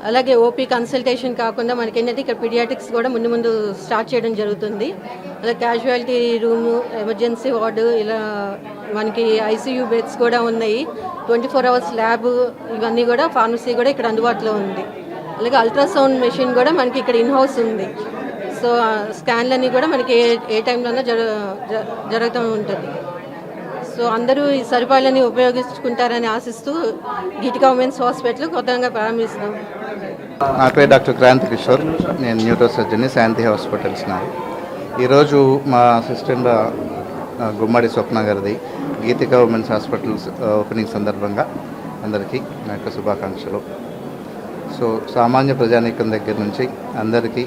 అలాగే ఓపీ కన్సల్టేషన్ కాకుండా మనకి ఏంటంటే ఇక్కడ పీడియాట్రిక్స్ కూడా ముందు స్టార్ట్ చేయడం జరుగుతుంది. అలాగే క్యాజువాలిటీ రూము, ఎమర్జెన్సీ వార్డు, ఇలా మనకి ఐసీయూ బెడ్స్ కూడా ఉన్నాయి. 24 hours ల్యాబ్, ఇవన్నీ కూడా ఫార్మసీ కూడా ఇక్కడ అందుబాటులో ఉంది. అలాగే అల్ట్రాసౌండ్ మెషిన్ కూడా మనకి ఇక్కడ ఇన్హౌస్ ఉంది. సో స్కాన్లన్నీ కూడా మనకి ఏ టైంలోనో జరుగుతూ ఉంటుంది. సో అందరూ ఈ సదుపాయాలని ఉపయోగించుకుంటారని ఆశిస్తూ గీతికా ఉమెన్స్ హాస్పిటల్ కొత్తగా ప్రారంభిస్తున్నాం. నా పేరు డాక్టర్ క్రాంతి కిషోర్. నేను న్యూరో సర్జన్ని, శాంతి హాస్పిటల్స్ నాది. ఈరోజు మా అసిస్టెంట్ గుమ్మడి స్వప్న గారిది గీతికా ఉమెన్స్ హాస్పిటల్స్ ఓపెనింగ్ సందర్భంగా అందరికీ నా యొక్క శుభాకాంక్షలు. సో సామాన్య ప్రజానీకం దగ్గర నుంచి అందరికీ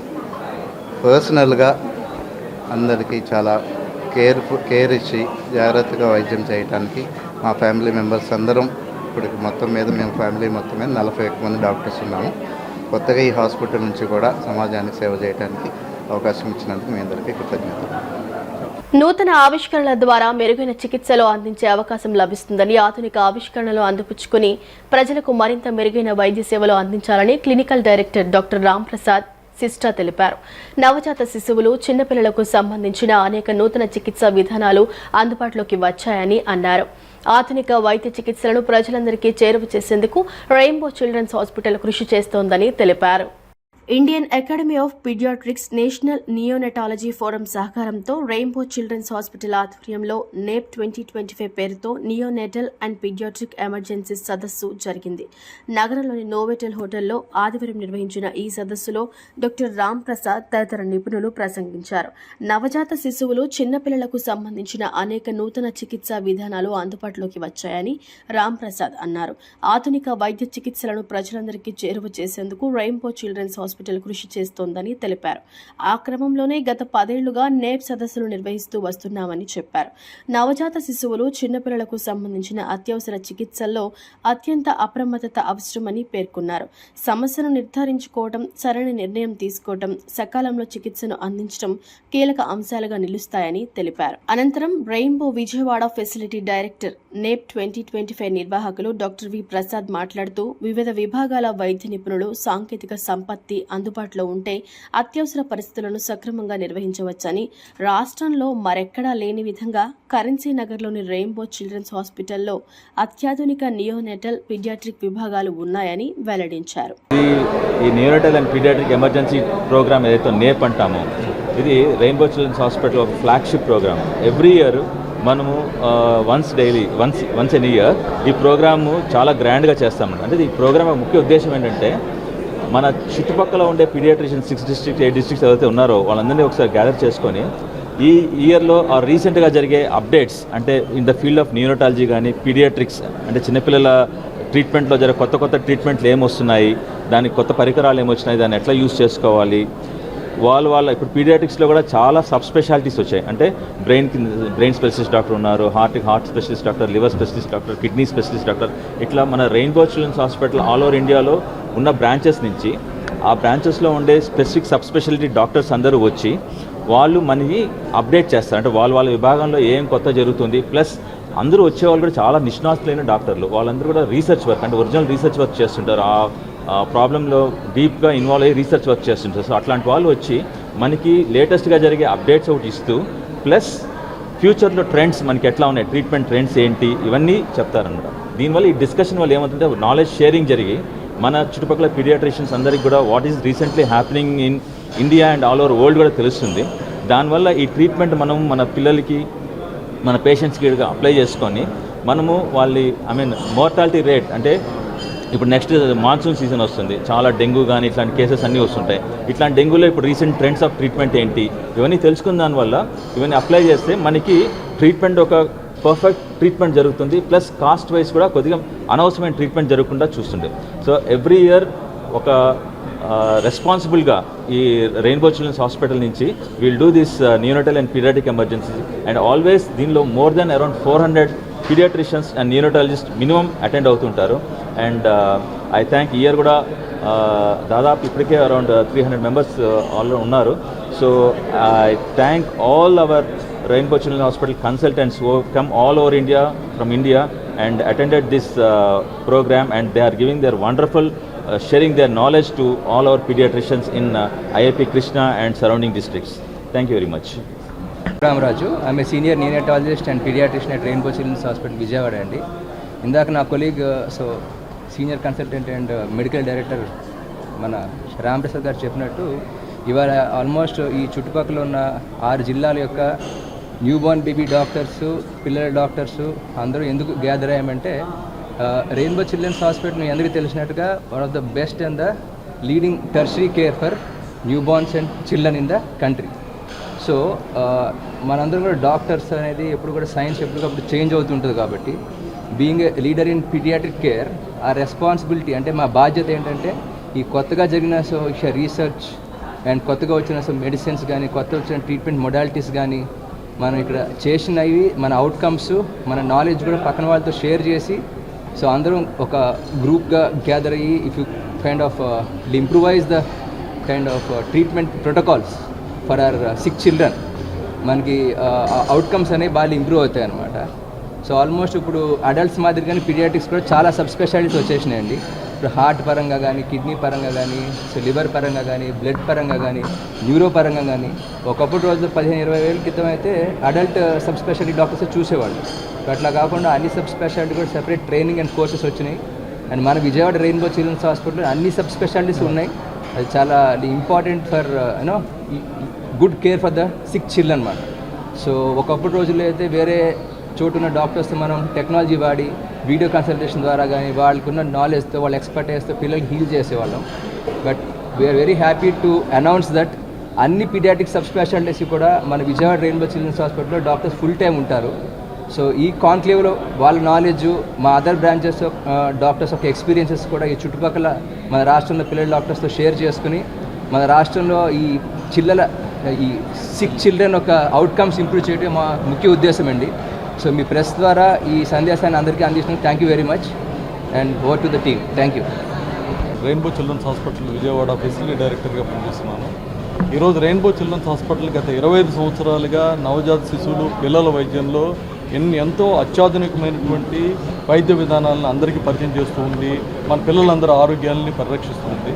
పర్సనల్గా అందరికీ చాలా కేర్ ఇచ్చి జాగ్రత్తగా వైద్యం చేయడానికి మా ఫ్యామిలీ మెంబర్స్ అందరం ఇప్పుడు మొత్తం మీద మేము ఫ్యామిలీ మొత్తం మీద 41 మంది డాక్టర్స్ ఉన్నాము. కొత్తగా ఈ హాస్పిటల్ నుంచి కూడా సమాజానికి సేవ చేయడానికి అవకాశం ఇచ్చినందుకు మీ అందరికీ కృతజ్ఞతలు. నూతన ఆవిష్కరణల ద్వారా మెరుగైన చికిత్సలు అందించే అవకాశం లభిస్తుందని, ఆధునిక ఆవిష్కరణలు అందిపుచ్చుకుని ప్రజలకు మరింత మెరుగైన వైద్య సేవలు అందించాలని clinical director doctor Ram Prasad Sista తెలిపారు. నవజాత శిశువులు, చిన్నపిల్లలకు సంబంధించిన అనేక నూతన చికిత్సా విధానాలు అందుబాటులోకి వచ్చాయని అన్నారు. ఆధునిక వైద్య చికిత్సలను ప్రజలందరికీ చేరువ చేసేందుకు రెయిన్బో చిల్డ్రన్స్ హాస్పిటల్ కృషి చేస్తోందని తెలిపారు. Indian academy of paediatrics, national neonatology forum సహకారంతో రెయిన్బో చిల్డ్రన్స్ హాస్పిటల్ ఆధ్వర్యంలో నేప్ 2025 పేరుతో నియోనెటల్ అండ్ పీడియాట్రిక్ ఎమర్జెన్సీ సదస్సు జరిగింది. నగరంలోని నోవెటల్ హోటల్లో ఆదివారం నిర్వహించిన ఈ సదస్సులో డాక్టర్ రామ్ ప్రసాద్ తదితర నిపుణులు ప్రసంగించారు. నవజాత శిశువులు, చిన్నపిల్లలకు సంబంధించిన అనేక నూతన చికిత్సా విధానాలు అందుబాటులోకి వచ్చాయని రామ్ ప్రసాద్ అన్నారు. ఆధునిక వైద్య చికిత్సలను ప్రజలందరికీ చేరువ చేసేందుకు రెయిన్బో చిల్డ్రన్స్ హాస్పిటల్ కృషి చేస్తోందని తెలిపారు. ఆ క్రమంలోనే గత 10 ఏళ్లుగా నేప్ సదస్సులు నిర్వహిస్తూ వస్తున్నామని చెప్పారు. నవజాత శిశువులు, చిన్నపిల్లలకు సంబంధించిన అత్యవసర చికిత్సల్లో అత్యంత అప్రమత్తత అవసరమని పేర్కొన్నారు. సమస్యను నిర్ధారించుకోవడం, సరైన నిర్ణయం తీసుకోవడం, సకాలంలో చికిత్సను అందించడం కీలక అంశాలుగా నిలుస్తాయని తెలిపారు. అనంతరం rainbow Vijayawada facility director, nape 2025 నిర్వాహకులు డాక్టర్ వి ప్రసాద్ మాట్లాడుతూ వివిధ విభాగాల వైద్య నిపుణులు, సాంకేతిక సంపత్తి అందుబాటులో ఉంటే అత్యవసర పరిస్థితులను సక్రమంగా నిర్వహించవచ్చని, రాష్ట్రంలో మరెక్కడా లేని విధంగా కరెన్సీ నగర్లోని రెయిన్బో చిల్డ్రన్స్ హాస్పిటల్లో అత్యాధునిక నియోనెటల్ పీడియాట్రిక్ విభాగాలు ఉన్నాయని వెల్లడించారు. ఈ neonatal and paediatric emergency programme ఏదైతే నేప్ అంటామో, ఇది రెయిన్బో చిల్డ్రన్స్ హాస్పిటల్ ఒక ఫ్లాగ్షిప్ ప్రోగ్రామ్. ఎవ్రీ ఇయర్ మనము వన్స్ ఎన్ ఇయర్ ఈ ప్రోగ్రాము చాలా గ్రాండ్గా చేస్తామండి. అంటే ఈ ప్రోగ్రామ్ ముఖ్య ఉద్దేశం ఏంటంటే, మన చుట్టుపక్కల ఉండే పీడియాట్రిషియన్ 6 districts 8 districts ఎవరైతే ఉన్నారో వాళ్ళందరినీ ఒకసారి గ్యాదర్ చేసుకొని ఈ ఇయర్లో రీసెంట్గా జరిగే అప్డేట్స్, అంటే ఇన్ ద ఫీల్డ్ ఆఫ్ న్యూరోటాలజీ కానీ పీడియాట్రిక్స్, అంటే చిన్నపిల్లల ట్రీట్మెంట్లో జరిగే కొత్త ట్రీట్మెంట్లు ఏమొస్తున్నాయి, దానికి కొత్త పరికరాలు ఏమొచ్చినాయి, దాన్ని ఎట్లా యూస్ చేసుకోవాలి, వాళ్ళ ఇప్పుడు పీడియాట్రిక్స్లో కూడా చాలా సబ్ స్పెషాలిటీస్ వచ్చాయి. అంటే బ్రెయిన్ స్పెషలిస్ట్ డాక్టర్ ఉన్నారు, heart specialist doctor, liver specialist doctor, kidney specialist doctor. ఇట్లా మన Rainbow children's hospital all over ఇండియాలో ఉన్న బ్రాంచెస్ నుంచి ఆ బ్రాంచెస్లో ఉండే స్పెసిఫిక్ సబ్ స్పెషాలిటీ డాక్టర్స్ అందరూ వచ్చి వాళ్ళు మనకి అప్డేట్ చేస్తారు. అంటే వాళ్ళ విభాగంలో ఏం కొత్త జరుగుతుంది. ప్లస్ అందరూ వచ్చేవాళ్ళు కూడా చాలా నిష్ణాతులైన డాక్టర్లు, వాళ్ళందరూ కూడా రీసెర్చ్ వర్క్, అంటే ఒరిజినల్ రీసెర్చ్ వర్క్ చేస్తుంటారు. ఆ ప్రాబ్లంలో డీప్గా ఇన్వాల్వ్ అయ్యి రీసెర్చ్ వర్క్ చేస్తుంటారు. సో అట్లాంటి వాళ్ళు వచ్చి మనకి లేటెస్ట్గా జరిగే అప్డేట్స్ ఒకటి ఇస్తూ, ప్లస్ ఫ్యూచర్లో ట్రెండ్స్ మనకి ఎట్లా ఉన్నాయి, ట్రీట్మెంట్ ట్రెండ్స్ ఏంటి, ఇవన్నీ చెప్తారన్నమాట. దీనివల్ల ఈ డిస్కషన్ వల్ల ఏమవుతుంటే నాలెడ్జ్ షేరింగ్ జరిగి మన చుట్టుపక్కల పీడియాట్రిషియన్స్ అందరికీ కూడా what is recently happening in India and all over world కూడా తెలుస్తుంది. దానివల్ల ఈ ట్రీట్మెంట్ మనం మన పిల్లలకి, మన పేషెంట్స్కి అప్లై చేసుకొని మనము వాళ్ళ మోర్టాలిటీ రేట్, అంటే ఇప్పుడు నెక్స్ట్ మాన్సూన్ సీజన్ వస్తుంది, చాలా డెంగ్యూ కానీ ఇట్లాంటి కేసెస్ అన్నీ వస్తుంటాయి. ఇట్లాంటి డెంగ్యూలో ఇప్పుడు రీసెంట్ ట్రెండ్స్ ఆఫ్ ట్రీట్మెంట్ ఏంటి ఇవన్నీ తెలుసుకున్న దానివల్ల ఇవన్నీ అప్లై చేస్తే మనకి ట్రీట్మెంట్ ఒక పర్ఫెక్ట్ ట్రీట్మెంట్ జరుగుతుంది. ప్లస్ కాస్ట్ వైజ్ కూడా కొద్దిగా అనవసరమైన ట్రీట్మెంట్ జరగకుండా చూస్తుండే. సో ఎవ్రీ ఇయర్ ఒక రెస్పాన్సిబుల్గా ఈ రెయిన్బో చిల్డ్రన్స్ హాస్పిటల్ నుంచి will do this neonatal and paediatric emergency and always దీనిలో more than around 400 paediatricians and neonatologist minimum attend అవుతుంటారు. అండ్ ఐ థ్యాంక్ ఇయర్ కూడా దాదాపు ఇప్పటికే అరౌండ్ 300 మెంబర్స్ ఆల్రెడీ ఉన్నారు. So I thank all our Rainbow Children's Hospital consultants who have come all over India, from India, and attended this program, and they are giving their wonderful, sharing their knowledge to all our pediatricians in IIP Krishna and surrounding districts. Thank you very much. Ramraju, I am a senior neonatologist and pediatrician at Rainbow Children's Hospital, Vijayawada andi. ఇందాక నా colleague senior consultant and medical director మన రామప్రసాద్ గారు చెప్పినట్టు ఇవాళ almost ఈ చుట్టుపక్కల ఉన్న 6 జిల్లాల యొక్క న్యూబార్న్ బేబీ డాక్టర్స్, పిల్లల డాక్టర్స్ అందరూ ఎందుకు గ్యాదర్ అయ్యామంటే రెయిన్బో చిల్డ్రన్స్ హాస్పిటల్ మీ అందరికీ తెలిసినట్టుగా one of the best and the leading tertiary care for newborns and children in the country. So మనందరం కూడా డాక్టర్స్ అనేది ఎప్పుడు కూడా సైన్స్ ఎప్పటికప్పుడు చేంజ్ అవుతుంటుంది కాబట్టి being a leader in paediatric care ఆ రెస్పాన్సిబిలిటీ అంటే మా బాధ్యత ఏంటంటే ఈ కొత్తగా జరిగిన రీసెర్చ్ అండ్ కొత్తగా వచ్చిన మెడిసిన్స్ కానీ కొత్త వచ్చిన ట్రీట్మెంట్ మొడాలిటీస్ కానీ మనం ఇక్కడ చేసినవి మన అవుట్కమ్స్ మన నాలెడ్జ్ కూడా పక్కన వాళ్ళతో షేర్ చేసి సో అందరం ఒక గ్రూప్గా గ్యాదర్ అయ్యి if you kind of improvise the kind of treatment protocols for our sick children మనకి అవుట్కమ్స్ అనేవి బాగా ఇంప్రూవ్ అవుతాయి అన్నమాట. సో ఆల్మోస్ట్ ఇప్పుడు అడల్ట్స్ మాదిరిగానే పీడియాట్రిక్స్ కూడా చాలా సబ్ స్పెషాలిటీస్ వచ్చేసినాయండి. ఇప్పుడు హార్ట్ పరంగా కానీ, కిడ్నీ పరంగా కానీ, సో లివర్ పరంగా కానీ, బ్లడ్ పరంగా కానీ, న్యూరో పరంగా కానీ ఒకప్పుడు రోజు 15-20 వేల క్రితం అయితే అడల్ట్ సబ్ స్పెషాలిటీ డాక్టర్స్ చూసేవాళ్ళు. అట్లా కాకుండా అన్ని సబ్ స్పెషాలిటీ కూడా సెపరేట్ ట్రైనింగ్ అండ్ కోర్సెస్ వచ్చినాయి. అండ్ మన విజయవాడ రెయిన్బో చిల్డ్రన్స్ హాస్పిటల్లో అన్ని సబ్ స్పెషాలిటీస్ ఉన్నాయి. అది చాలా important for you know good care for the sick children అన్నమాట. సో ఒకప్పుడు రోజుల్లో అయితే వేరే చోటున్న డాక్టర్స్తో మనం టెక్నాలజీ వాడి వీడియో కన్సల్టేషన్ ద్వారా కానీ వాళ్ళకున్న నాలెడ్జ్తో వాళ్ళ ఎక్స్పర్టైజ్తో పిల్లలకి హీల్ చేసేవాళ్ళం. But we are very happy to announce that అన్ని పీడియాట్రిక్ సబ్ స్పెషాలిటీస్ కూడా మన విజయవాడ రెయిన్బో చిల్డ్రన్స్ హాస్పిటల్లో డాక్టర్స్ ఫుల్ టైం ఉంటారు. సో ఈ కాన్క్లేవ్లో వాళ్ళ నాలెడ్జ్ మా అదర్ బ్రాంచెస్ డాక్టర్స్ యొక్క ఎక్స్పీరియన్సెస్ కూడా ఈ చుట్టుపక్కల మన రాష్ట్రంలో పిల్లల డాక్టర్స్తో షేర్ చేసుకుని మన రాష్ట్రంలో ఈ సిక్ చిల్డ్రన్ ఒక అవుట్కమ్స్ ఇంప్రూవ్ చేయడం మా ముఖ్య ఉద్దేశం అండి. సో మీ ప్రెస్ ద్వారా ఈ సందేశాన్ని అందరికీ అందించినందుకు thank you very much and over to the team. Thank you. Rainbow children's Hospital Vijayawada facility డైరెక్టర్గా పనిచేస్తున్నాను. ఈరోజు రెయిన్బో చిల్డ్రన్స్ హాస్పిటల్ గత 25 సంవత్సరాలుగా నవజాత శిశువులు పిల్లల వైద్యంలో ఎంతో అత్యాధునికమైనటువంటి వైద్య విధానాలను అందరికీ పరిచయం చేస్తూ ఉంది. మన పిల్లలందరూ ఆరోగ్యాన్ని పరిరక్షిస్తుంది.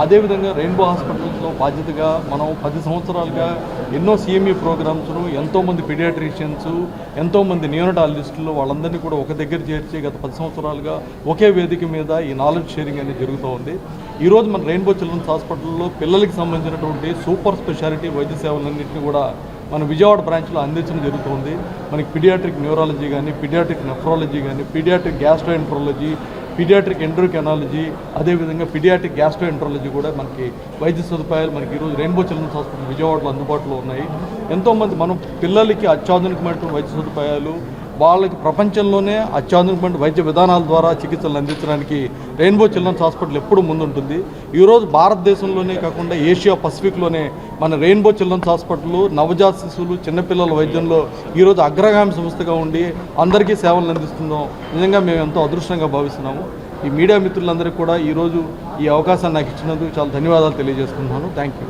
అదేవిధంగా రెయిన్బో హాస్పిటల్స్లో బాధ్యతగా మనం 10 సంవత్సరాలుగా ఎన్నో సిఎంఈ ప్రోగ్రామ్స్ను ఎంతోమంది పీడియాట్రిషియన్స్, ఎంతోమంది నియోనటాలజిస్టులు వాళ్ళందరినీ కూడా ఒక దగ్గర చేర్చి గత 10 సంవత్సరాలుగా ఒకే వేదిక మీద ఈ నాలెడ్జ్ షేరింగ్ అనేది జరుగుతూ ఉంది. ఈరోజు మన రెయిన్బో చిల్డ్రన్స్ హాస్పిటల్లో పిల్లలకి సంబంధించినటువంటి సూపర్ స్పెషాలిటీ వైద్య సేవలన్నింటినీ కూడా మన విజయవాడ బ్రాంచ్లో అందించడం జరుగుతుంది. మనకి పీడియాట్రిక్ న్యూరాలజీ కానీ, పీడియాట్రిక్ నెఫ్రాలజీ కానీ, పీడియాట్రిక్ గ్యాస్ట్రోఎంట్రాలజీ, పీడియాట్రిక్ ఎండ్రోకెనాలజీ, అదేవిధంగా పీడియాట్రిక్ గ్యాస్ట్రోఎంట్రాలజీ కూడా మనకి వైద్య సదుపాయాలు మనకి ఈరోజు రెయిన్బో చిల్డ్రన్స్ హాస్పిటల్ విజయవాడలో అందుబాటులో ఉన్నాయి. ఎంతోమంది మనం పిల్లలకి అత్యాధునికమైనటువంటి వైద్య సదుపాయాలు, వాళ్ళకి ప్రపంచంలోనే అత్యాధునికమైన వైద్య విధానాల ద్వారా చికిత్సలు అందించడానికి రెయిన్బో చిల్డ్రన్స్ హాస్పిటల్ ఎప్పుడు ముందుంటుంది. ఈరోజు భారతదేశంలోనే కాకుండా ఏషియా పసిఫిక్లోనే మన రెయిన్బో చిల్డ్రన్స్ హాస్పిటల్ నవజాత శిశువులు, చిన్నపిల్లల వైద్యంలో ఈరోజు అగ్రగామి సంస్థగా ఉండి అందరికీ సేవలు అందిస్తున్నాం. నిజంగా మేము ఎంతో అదృష్టంగా భావిస్తున్నాము. ఈ మీడియా మిత్రులందరికీ కూడా ఈరోజు ఈ అవకాశాన్ని నాకు ఇచ్చినందుకు చాలా ధన్యవాదాలు తెలియజేస్తున్నాను. Thank you.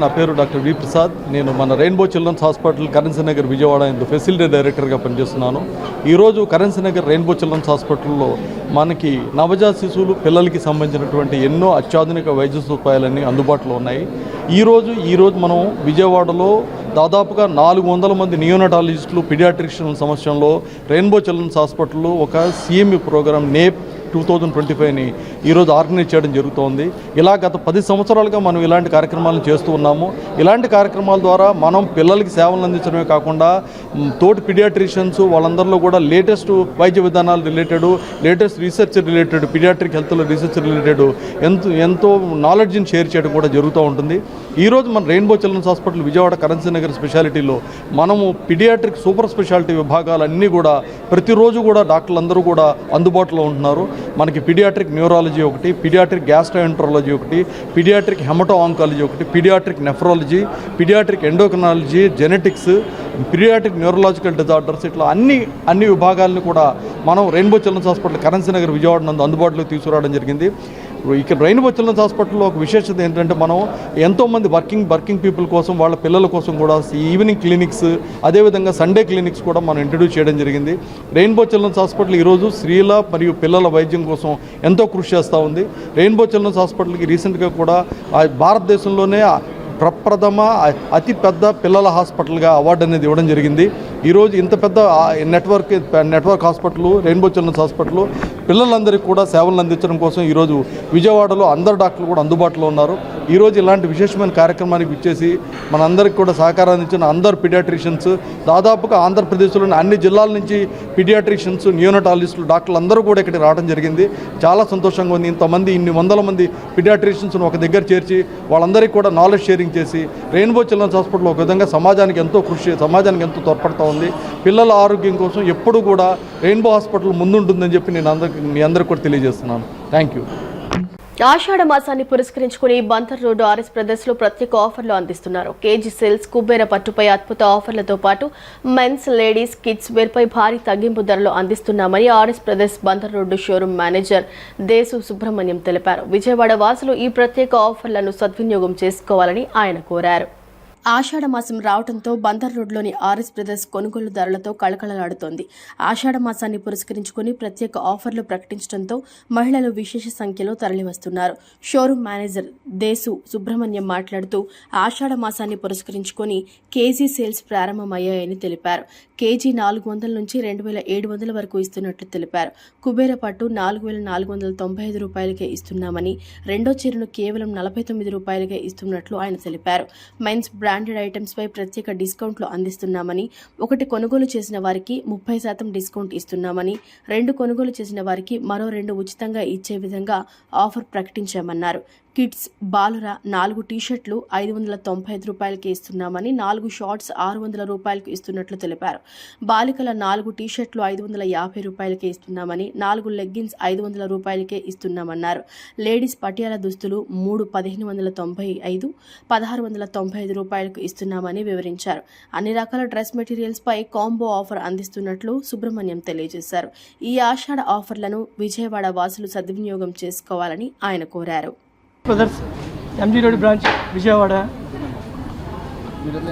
నా పేరు డాక్టర్ వి ప్రసాద్. నేను మన Rainbow children's hospital currency Nagar Vijayawada ఇందు ఫెసిలిటీ డైరెక్టర్గా పనిచేస్తున్నాను. ఈరోజు కరెన్సీ నగర్ రెయిన్బో చిల్డ్రన్స్ హాస్పిటల్లో మనకి నవజాత శిశువులు, పిల్లలకి సంబంధించినటువంటి ఎన్నో అత్యాధునిక వైద్య సదుపాయాలన్నీ అందుబాటులో ఉన్నాయి. ఈరోజు మనం విజయవాడలో దాదాపుగా 400 మంది నియోనటాలజిస్టులు, పీడియాట్రిషియన్ల సమక్షంలో రెయిన్బో చిల్డ్రన్స్ హాస్పిటల్లో ఒక సిఎంఈ ప్రోగ్రామ్, నేప్ 2025ని ఈరోజు ఆర్గనైజ్ చేయడం జరుగుతోంది. ఇలా గత 10 సంవత్సరాలుగా మనం ఇలాంటి కార్యక్రమాలను చేస్తూ ఉన్నాము. ఇలాంటి కార్యక్రమాల ద్వారా మనం పిల్లలకి సేవలు అందించడమే కాకుండా తోటి పీడియాట్రిషియన్స్ వాళ్ళందరిలో కూడా లేటెస్ట్ వైద్య విధానాలు related, latest research related, paediatric హెల్త్లో రీసెర్చ్ రిలేటెడ్ ఎంతో నాలెడ్జ్ని షేర్ చేయడం కూడా జరుగుతూ ఉంటుంది. ఈరోజు మన Rainbow children's Hospital Vijayawada Currency Nagar స్పెషాలిటీలో మనము పీడియాట్రిక్ సూపర్ స్పెషాలిటీ విభాగాలన్నీ కూడా ప్రతిరోజు కూడా డాక్టర్లందరూ కూడా అందుబాటులో ఉంటున్నారు. మనకి పీడియాట్రిక్ న్యూరాలజీ ఒకటి, పీడియాట్రిక్ గ్యాస్ట్రోఎంట్రాలజీ ఒకటి, పీడియాట్రిక్ హెమటో ఆంకాలజీ ఒకటి, paediatric nephrology, paediatric endocrinology, genetics, paediatric neurological disorders, ఇట్లా అన్ని విభాగాలను కూడా మనం Rainbow children's hospital currency Nagar Vijayawada నందు అందుబాటులోకి తీసుకురావడం జరిగింది. ఇక్కడ రెయిన్బో చిల్డ్రన్స్ హాస్పిటల్లో ఒక విశేషత ఏంటంటే మనం ఎంతోమంది వర్కింగ్ పీపుల్ కోసం, వాళ్ళ పిల్లల కోసం కూడా ఈవినింగ్ క్లినిక్స్, అదేవిధంగా సండే క్లినిక్స్ కూడా మనం ఇంట్రడ్యూస్ చేయడం జరిగింది. రెయిన్బో చిల్డ్రన్స్ హాస్పిటల్ ఈరోజు స్త్రీల మరియు పిల్లల వైద్యం కోసం ఎంతో కృషి చేస్తూ ఉంది. రెయిన్బో చిల్డ్రన్స్ హాస్పిటల్కి రీసెంట్గా కూడా భారతదేశంలోనే ప్రప్రథమ అతిపెద్ద పిల్లల హాస్పిటల్గా అవార్డు అనేది ఇవ్వడం జరిగింది. ఈరోజు ఇంత పెద్ద network hospital Rainbow children's hospital పిల్లలందరికీ కూడా సేవలు అందించడం కోసం ఈరోజు విజయవాడలో అందరు డాక్టర్లు కూడా అందుబాటులో ఉన్నారు. ఈరోజు ఇలాంటి విశేషమైన కార్యక్రమానికి ఇచ్చేసి మనందరికీ కూడా సహకారం అందించిన అందరు పీడియాట్రిషియన్స్, దాదాపుగా ఆంధ్రప్రదేశ్లోని అన్ని జిల్లాల నుంచి పీడియాట్రిషియన్స్, నియోనటాలజిస్టులు, డాక్టర్లు అందరూ కూడా ఇక్కడికి రావడం జరిగింది. చాలా సంతోషంగా ఉంది. ఇన్ని వందల మంది పీడియాట్రిషియన్స్ను ఒక దగ్గర చేర్చి వాళ్ళందరికీ కూడా నాలెడ్జ్ షేరింగ్ చేసి రెయిన్బో చిల్డ్రన్స్ హాస్పిటల్ ఒక విధంగా సమాజానికి ఎంతో తోడ్పడుతూ ఉంది. పిల్లల ఆరోగ్యం కోసం ఎప్పుడు కూడా రెయిన్బో హాస్పిటల్ ముందుంటుందని చెప్పి నేను మీ అందరికీ కూడా తెలియజేస్తున్నాను. Thank you. ఆషాఢ మాసాన్ని పురస్కరించుకుని బందర్ రోడ్డు ఆర్ఎస్ బ్రదర్స్ లో ప్రత్యేక ఆఫర్లు అందిస్తున్నారు. కేజీ సెల్స్, కుబేర పట్టుపై అద్భుత ఆఫర్లతో పాటు మెన్స్, లేడీస్, కిడ్స్ వేర్ పై భారీ తగ్గింపు ధరలు అందిస్తున్నామని RS Brothers Bandar road showroom manager Desu Subrahmanyam తెలిపారు. విజయవాడ వాసులు ఈ ప్రత్యేక ఆఫర్లను సద్వినియోగం చేసుకోవాలని ఆయన కోరారు. ఆషాఢ మాసం రావడంతో బందర్ రోడ్లోని ఆర్ఎస్ బ్రదర్స్ కొనుగోలుదారులతో కళకళలాడుతోంది. ఆషాఢ మాసాన్ని పురస్కరించుకుని ప్రత్యేక ఆఫర్లు ప్రకటించడంతో మహిళలు విశేష సంఖ్యలో తరలివస్తున్నారు. షోరూమ్ మేనేజర్ దేశు సుబ్రహ్మణ్యం మాట్లాడుతూ ఆషాఢ మాసాన్ని పురస్కరించుకుని కేజీ సేల్స్ ప్రారంభమయ్యాయని తెలిపారు. కేజీ 400 నుంచి 2700 వరకు ఇస్తున్నట్లు తెలిపారు. కుబేర పట్టు 4495 రూపాయలకే ఇస్తున్నామని, రెండో చీరను కేవలం 49 రూపాయలకే ఇస్తున్నట్లు ఆయన తెలిపారు. మెన్స్ బ్రాండెడ్ ఐటమ్స్ పై ప్రత్యేక డిస్కౌంట్లు అందిస్తున్నామని, 1 కొనుగోలు చేసిన వారికి 30% డిస్కౌంట్ ఇస్తున్నామని, 2 కొనుగోలు చేసిన వారికి మరో 2 ఉచితంగా ఇచ్చే విధంగా ఆఫర్ ప్రకటించామన్నారు. కిడ్స్ బాలుర 4 టీషర్ట్లు 595 రూపాయలకి ఇస్తున్నామని, 4 షార్ట్స్ 600 రూపాయలకు ఇస్తున్నట్లు తెలిపారు. బాలికల 4 టీషర్ట్లు 550 రూపాయలకే ఇస్తున్నామని, 4 లెగ్గిన్స్ 500 రూపాయలకే ఇస్తున్నామన్నారు. లేడీస్ పటియాల దుస్తులు 3 1595, 1695 రూపాయలకు ఇస్తున్నామని వివరించారు. అన్ని రకాల డ్రెస్ మెటీరియల్స్ పై కాంబో ఆఫర్ అందిస్తున్నట్లు సుబ్రహ్మణ్యం తెలియజేశారు. ఈ ఆషాఢ ఆఫర్లను విజయవాడ వాసులు సద్వినియోగం చేసుకోవాలని ఆయన కోరారు. Brothers MG road branch Vijayawada,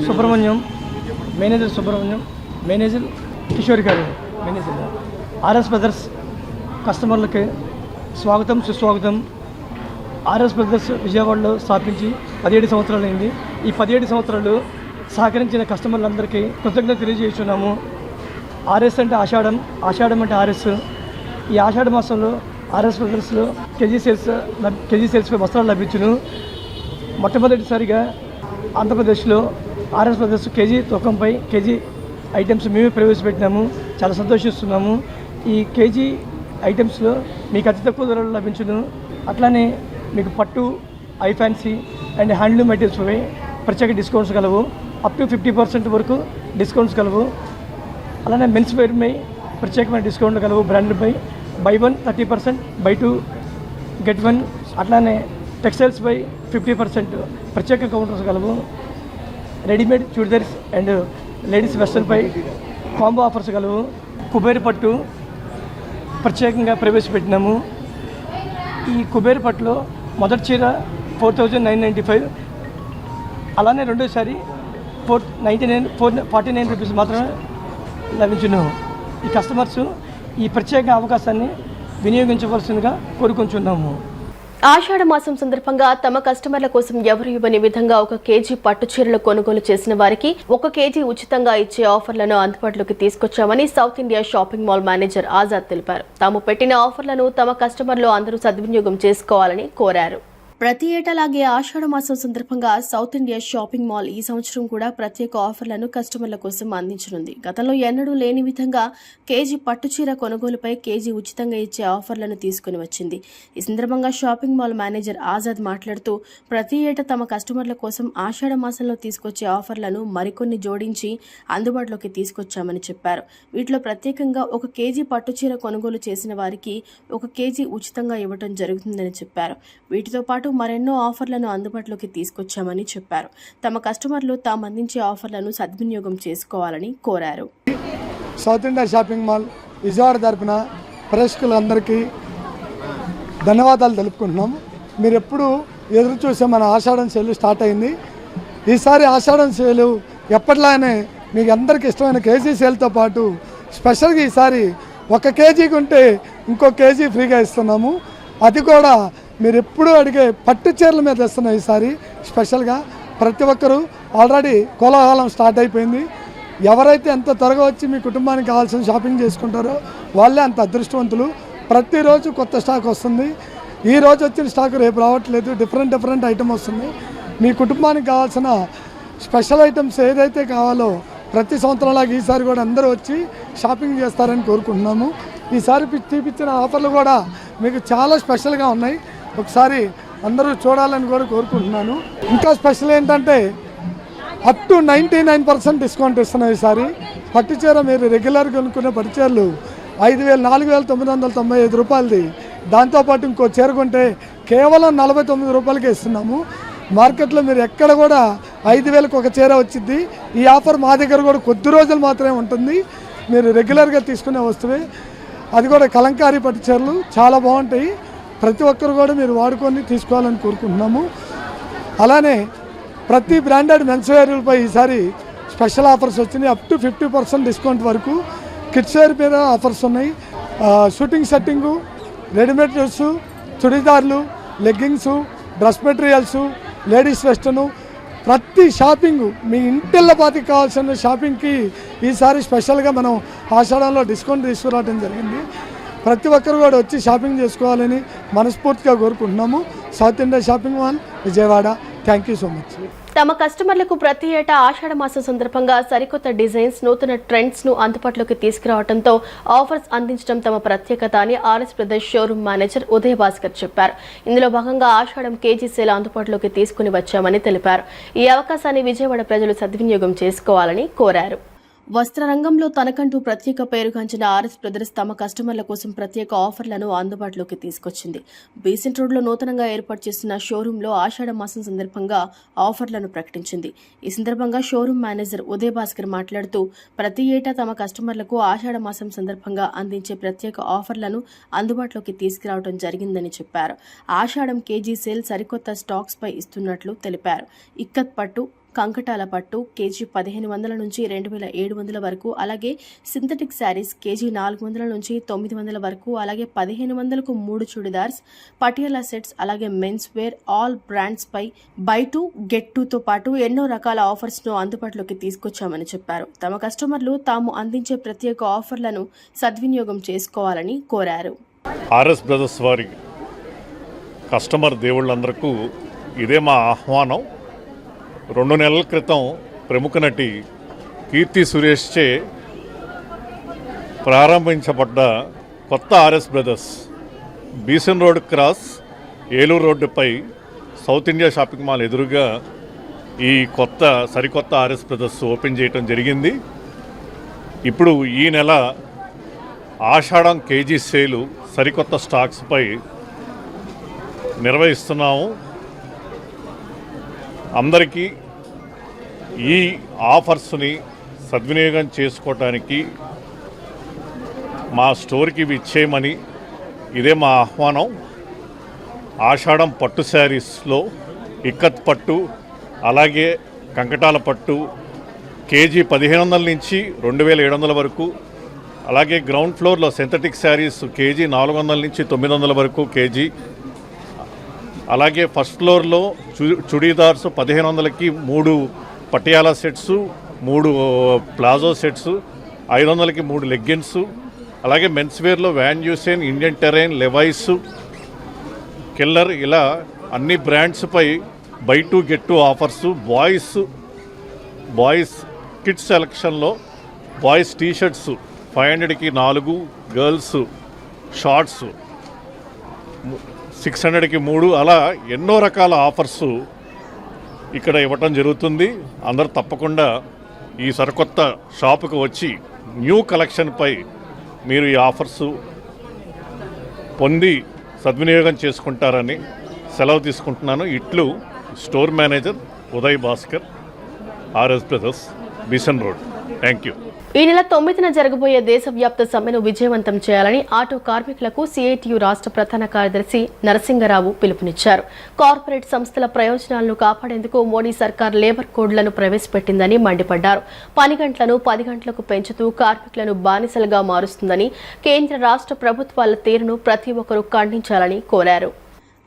Subrahmanyam manager Kishore గారు మేనేజర్. ఆర్ఎస్ బ్రదర్స్ కస్టమర్లకి స్వాగతం, సుస్వాగతం. ఆర్ఎస్ బ్రదర్స్ విజయవాడలో స్థాపించి 17 సంవత్సరాలైంది. ఈ 17 సంవత్సరాలు సహకరించిన కస్టమర్లందరికీ కృతజ్ఞత తెలియజేస్తున్నాము. ఆర్ఎస్ అంటే ఆషాఢం, ఆషాఢం అంటే ఆర్ఎస్. ఈ ఆషాఢ మాసంలో ఆర్ఎస్ బ్రదర్స్లో కేజీ సేల్స్పై వస్త్రాలు లభించును. మొట్టమొదటిసారిగా ఆంధ్రప్రదేశ్లో ఆర్ఎస్ బ్రదర్స్ కేజీ తూకంపై కేజీ ఐటమ్స్ మేమే ప్రవేశపెట్టినాము. చాలా సంతోషిస్తున్నాము. ఈ కేజీ ఐటమ్స్లో మీకు అతి తక్కువ ధరలు లభించును. అట్లానే మీకు పట్టు, ఐ ఫ్యాన్సీ అండ్ హ్యాండ్లూమ్ ఐటమ్స్పై ప్రత్యేక డిస్కౌంట్స్ కలవు. అప్ టు 50% వరకు డిస్కౌంట్స్ కలవు. అలానే మెన్స్ వేర్పై ప్రత్యేకమైన డిస్కౌంట్లు కలవు. బ్రాండ్పై బై 1 30%, బై 2 get 1. అట్లానే టెక్స్టైల్స్పై 50% ప్రత్యేక కౌంటర్స్ కలవు. రెడీమేడ్ చుడిదార్స్ అండ్ లేడీస్ వెస్టర్న్పై కాంబో ఆఫర్స్ కలవు. కుబేర పట్టు ప్రత్యేకంగా ప్రవేశపెట్టినాము. ఈ కుబేర పట్టులో మొదటి చీర 4995, అలానే రెండోసారి 49 రూపీస్ మాత్రమే లభించును. ఈ కస్టమర్స్ ఈ ప్రత్యేక అవకాశాన్ని వినియోగించవలసిందిగా కోరుకుంటున్నాము. ఆషాఢ మాసం సందర్భంగా తమ కస్టమర్ల కోసం ఎవరు ఇవ్వని విధంగా 1 కేజీ పట్టు చీరలు కొనుగోలు చేసిన వారికి 1 కేజీ ఉచితంగా ఇచ్చే ఆఫర్లను అందుబాటులోకి తీసుకొచ్చామని South India Shopping Mall manager Azad తెలిపారు. తాము పెట్టిన ఆఫర్లను తమ కస్టమర్లు అందరూ సద్వినియోగం చేసుకోవాలని కోరారు. ప్రతి ఏటాలాగే ఆషాఢ మాసం సందర్భంగా సౌత్ ఇండియా షాపింగ్ మాల్ ఈ సంవత్సరం కూడా ప్రత్యేక ఆఫర్లను కస్టమర్ల కోసం అందించనుంది. గతంలో ఎన్నడూ లేని విధంగా కేజీ పట్టుచీర కొనుగోలుపై కేజీ ఉచితంగా ఇచ్చే ఆఫర్లను తీసుకుని వచ్చింది. ఈ సందర్భంగా షాపింగ్ మాల్ మేనేజర్ ఆజాద్ మాట్లాడుతూ ప్రతి ఏటా తమ కస్టమర్ల కోసం ఆషాఢ మాసంలో తీసుకొచ్చే ఆఫర్లను మరికొన్ని జోడించి అందుబాటులోకి తీసుకొచ్చామని చెప్పారు. వీటిలో ప్రత్యేకంగా 1 కేజీ పట్టుచీర కొనుగోలు చేసిన వారికి 1 కేజీ ఉచితంగా ఇవ్వడం జరుగుతుందని చెప్పారు. వీటితో పాటు మరెన్నో ఆఫర్లను అందుబాటులోకి తీసుకొచ్చామని చెప్పారు. తమ కస్టమర్లు తాము అందించే ఆఫర్లను సద్వినియోగం చేసుకోవాలని కోరారు. South India Shopping mall Vijayawada తరపున ప్రేక్షకులందరికీ ధన్యవాదాలు తెలుపుకుంటున్నాము. మీరు ఎప్పుడు ఎదురు చూసే మన ఆషాఢం సేలు స్టార్ట్ అయింది. ఈసారి ఆషాఢం సేలు ఎప్పటిలానే మీకు అందరికీ ఇష్టమైన కేజీ సేల్తో పాటు స్పెషల్గా ఈసారి 1 కేజీ కొంటే ఇంకో కేజీ ఫ్రీగా ఇస్తున్నాము. అది కూడా మీరు ఎప్పుడు అడిగే పట్టు చీరల మీద ఇస్తున్నాం. ఈసారి స్పెషల్గా ప్రతి ఒక్కరూ ఆల్రెడీ కోలాహలం స్టార్ట్ అయిపోయింది. ఎవరైతే ఎంత త్వరగా వచ్చి మీ కుటుంబానికి కావాల్సిన షాపింగ్ చేసుకుంటారో వాళ్ళే అంత అదృష్టవంతులు. ప్రతిరోజు కొత్త స్టాక్ వస్తుంది. ఈ రోజు వచ్చిన స్టాక్ రేపు రావట్లేదు. డిఫరెంట్ ఐటమ్ వస్తుంది. మీ కుటుంబానికి కావాల్సిన స్పెషల్ ఐటమ్స్ ఏదైతే కావాలో ప్రతి సంవత్సరంలాగా ఈసారి కూడా అందరూ వచ్చి షాపింగ్ చేస్తారని కోరుకుంటున్నాము. ఈసారి తీపిచ్చిన ఆఫర్లు కూడా మీకు చాలా స్పెషల్గా ఉన్నాయి. ఒకసారి అందరూ చూడాలని కూడా కోరుకుంటున్నాను. ఇంకా స్పెషల్ ఏంటంటే అప్ టు 99% డిస్కౌంట్ ఇస్తున్నాయి. ఈసారి పట్టు చీర మీరు రెగ్యులర్గా కొనుక్కునే పట్టు చీరలు 4,995 రూపాయలది. దాంతోపాటు ఇంకో చీర కొంటే కేవలం 49 రూపాయలకే ఇస్తున్నాము. మార్కెట్లో మీరు ఎక్కడ కూడా 5,000కి ఒక చీర వచ్చింది. ఈ ఆఫర్ మా దగ్గర కూడా కొద్ది రోజులు మాత్రమే ఉంటుంది. మీరు రెగ్యులర్గా తీసుకునే వస్తువే. అది కూడా కలంకారీ పట్టు చీరలు చాలా బాగుంటాయి. ప్రతి ఒక్కరు కూడా మీరు వాడుకొని తీసుకోవాలని కోరుకుంటున్నాము. అలానే ప్రతి బ్రాండెడ్ మెన్స్ వేర్లపై ఈసారి స్పెషల్ ఆఫర్స్ వచ్చినాయి. అప్ టు 50% డిస్కౌంట్ వరకు. కిడ్స్ వేర్ మీద ఆఫర్స్ ఉన్నాయి. షూటింగ్ సెట్టింగు, రెడీమేడ్ డ్రెస్సు, చుడీదార్లు, leggings, dress materials, ladies western, ప్రతి షాపింగ్ మీ ఇంటిల్లపాతికి కావాల్సిన షాపింగ్కి ఈసారి స్పెషల్గా మనం ఆషాఢంలో డిస్కౌంట్ తీసుకురావడం జరిగింది. ప్రతి ఒక్కరు కూడా వచ్చి షాపింగ్ చేసుకోవాలని మనస్ఫూర్తిగా కోరుకుంటున్నాము. South India Shopping mall Vijayawada. Thank you so much. తమ కస్టమర్లకు ప్రతి ఏటా ఆషాఢ మాసం సందర్భంగా సరికొత్త డిజైన్స్, నూతన ట్రెండ్స్ ను అందుబాటులోకి తీసుకురావడంతో ఆఫర్స్ అందించడం తమ ప్రత్యేకత అని RS brothers showroom manager Uday Bhaskar చెప్పారు. ఇందులో భాగంగా ఆషాఢం కేజీ సేల్ అందుబాటులోకి తీసుకుని వచ్చామని తెలిపారు. ఈ అవకాశాన్ని విజయవాడ ప్రజలు సద్వినియోగం చేసుకోవాలని కోరారు. వస్త్ర రంగంలో తనకంటూ ప్రత్యేక పేరుగాంచిన ఆర్ఎస్ బ్రదర్స్ తమ కస్టమర్ల కోసం ప్రత్యేక ఆఫర్లను అందుబాటులోకి తీసుకొచ్చింది. బీసెంట్ రోడ్లో నూతనంగా ఏర్పాటు చేసిన షోరూంలో ఆషాఢ మాసం సందర్భంగా ఆఫర్లను ప్రకటించింది. ఈ సందర్భంగా షోరూమ్ మేనేజర్ ఉదయ్ భాస్కర్ మాట్లాడుతూ ప్రతి ఏటా తమ కస్టమర్లకు ఆషాఢ మాసం సందర్భంగా అందించే ప్రత్యేక ఆఫర్లను అందుబాటులోకి తీసుకురావడం జరిగిందని చెప్పారు. ఆషాఢం కేజీ సేల్ సరికొత్త స్టాక్స్ పై ఇస్తున్నట్లు తెలిపారు. ఇక్కత్ పట్టు, కంకటాల పట్టు కేజీ 1,500 నుంచి 2,700 వరకు, అలాగే సింథటిక్ శారీస్ కేజీ 400 నుంచి 900 వరకు, అలాగే 1,500కు 3 చుడిదార్స్, పటియాలా సెట్స్, అలాగే మెన్స్ వేర్ ఆల్ బ్రాండ్స్ పై బై 2 గెట్ 2తో పాటు ఎన్నో రకాల ఆఫర్స్ ను అందుబాటులోకి తీసుకొచ్చామని చెప్పారు. తమ కస్టమర్లు తాము అందించే ప్రత్యేక ఆఫర్లను సద్వినియోగం చేసుకోవాలని కోరారు. ఆర్ఎస్ బ్రదర్స్ వారి కస్టమర్ దేవుళ్ళందరికీ ఇదే మా ఆహ్వానం. 2 నెలల క్రితం ప్రముఖ నటి కీర్తి సురేష్చే ప్రారంభించబడ్డ కొత్త RS Brothers Besant road cross Eluru రోడ్డుపై సౌత్ ఇండియా షాపింగ్ మాల్ ఎదురుగా ఈ సరికొత్త ఆర్ఎస్ బ్రదర్స్ ఓపెన్ చేయడం జరిగింది. ఇప్పుడు ఈ నెల ఆషాఢం కేజీ సేలు సరికొత్త స్టాక్స్పై నిర్వహిస్తున్నాము. అందరికీ ఈ ఆఫర్స్ని సద్వినియోగం చేసుకోవటానికి మా స్టోర్కి విచ్చేయమని ఇదే మా ఆహ్వానం. ఆషాఢం పట్టు శారీస్లో ఇక్కత్ పట్టు, అలాగే కంకటాల పట్టు కేజీ 1,500 నుంచి 2,700 వరకు, అలాగే గ్రౌండ్ ఫ్లోర్లో సింథటిక్ శారీస్ కేజీ 400 నుంచి 900 వరకు కేజీ, అలాగే ఫస్ట్ ఫ్లోర్లో చుడీదార్స్ 1500కి 3 పటియాలా సెట్స్, 3 ప్లాజో సెట్స్, 500కి 3 లెగ్గిన్స్. అలాగే మెన్స్ వేర్లో Van Heusen, Indian Terrain, Levi's, Killer ఇలా అన్ని బ్రాండ్స్పై buy 2 get 2 offers. Boys kids సెలక్షన్లో బాయ్స్ టీషర్ట్స్ 500కి 4, గర్ల్స్ షార్ట్స్ 600కి 3, అలా ఎన్నో రకాల ఆఫర్స్ ఇక్కడ ఇవ్వటం జరుగుతుంది. అందరూ తప్పకుండా ఈ సరికొత్త షాపుకు వచ్చి న్యూ కలెక్షన్పై మీరు ఈ ఆఫర్స్ పొంది సద్వినియోగం చేసుకుంటారని సెలవు తీసుకుంటున్నాను. ఇట్లు store manager Uday Bhaskar, RS brothers, Bishan road. Thank you. ఈ నెల 9న జరగబోయే దేశవ్యాప్త సమ్మెను విజయవంతం చేయాలని ఆటో కార్మికులకు సిఐటియు రాష్ట్ర ప్రధాన కార్యదర్శి నరసింగరావు పిలుపునిచ్చారు. కార్పొరేట్ సంస్థల ప్రయోజనాలను కాపాడేందుకు మోడీ సర్కార్ లేబర్ కోడ్లను ప్రవేశపెట్టిందని మండిపడ్డారు. పని గంటలను 10 గంటలకు పెంచుతూ కార్మికులను బానిసలుగా మారుస్తుందని, కేంద్ర రాష్ట్ర ప్రభుత్వాల తీరును ప్రతి ఒక్కరూ ఖండించాలని కోరారు.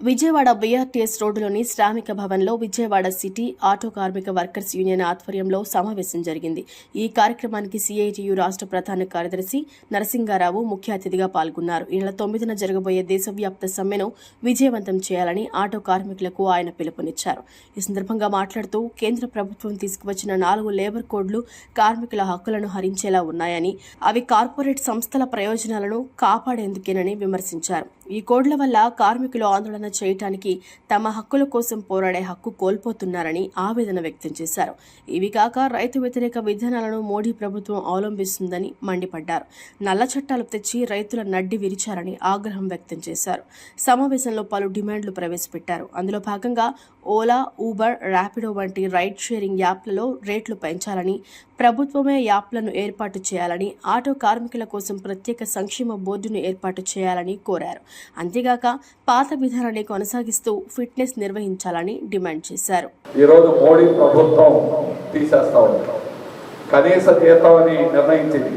విజయవాడ బీఆర్టీఎస్ రోడ్డులోని శ్రామిక భవన్లో విజయవాడ సిటీ ఆటో కార్మిక వర్కర్స్ యూనియన్ ఆధ్వర్యంలో సమావేశం జరిగింది. ఈ కార్యక్రమానికి సిఐటియు రాష్ట్ర ప్రధాన కార్యదర్శి నరసింగారావు ముఖ్య అతిథిగా పాల్గొన్నారు. ఈ నెల 9న జరగబోయే దేశవ్యాప్త సమ్మెను విజయవంతం చేయాలని ఆటో కార్మికులకు ఆయన పిలుపునిచ్చారు. ఈ సందర్భంగా మాట్లాడుతూ కేంద్ర ప్రభుత్వం తీసుకువచ్చిన 4 లేబర్ కోడ్లు కార్మికుల హక్కులను హరించేలా ఉన్నాయని, అవి కార్పొరేట్ సంస్థల ప్రయోజనాలను కాపాడేందుకేనని విమర్శించారు. ఈ కోడ్ల వల్ల కార్మికులు ఆందోళన చేయటానికి, తమ హక్కుల కోసం పోరాడే హక్కు కోల్పోతున్నారని ఆవేదన వ్యక్తం చేశారు. ఇవి కాక రైతు వ్యతిరేక విధానాలను మోడీ ప్రభుత్వం అవలంబిస్తుందని మండిపడ్డారు. నల్ల చట్టాలు తెచ్చి రైతుల నడ్డి విరిచారని ఆగ్రహం వ్యక్తం చేశారు. సమావేశంలో పలు డిమాండ్లు ప్రవేశపెట్టారు. అందులో భాగంగా ఓలా, ఊబర్, ర్యాపిడో వంటి రైడ్ షేరింగ్ యాప్లలో రేట్లు పెంచాలని, ప్రభుత్వమే యాప్లను ఏర్పాటు చేయాలని, ఆటో కార్మికుల కోసం ప్రత్యేక సంక్షేమ బోర్డును ఏర్పాటు చేయాలని కోరారు. అంతేగాక పాత విధానాన్ని కొనసాగిస్తూ ఫిట్నెస్ నిర్వహించాలని డిమాండ్ చేశారు. ఈరోజు మోడీ ప్రభుత్వం తీసేస్తా ఉంటాం. కనీస జీతం అని నిర్ణయించింది.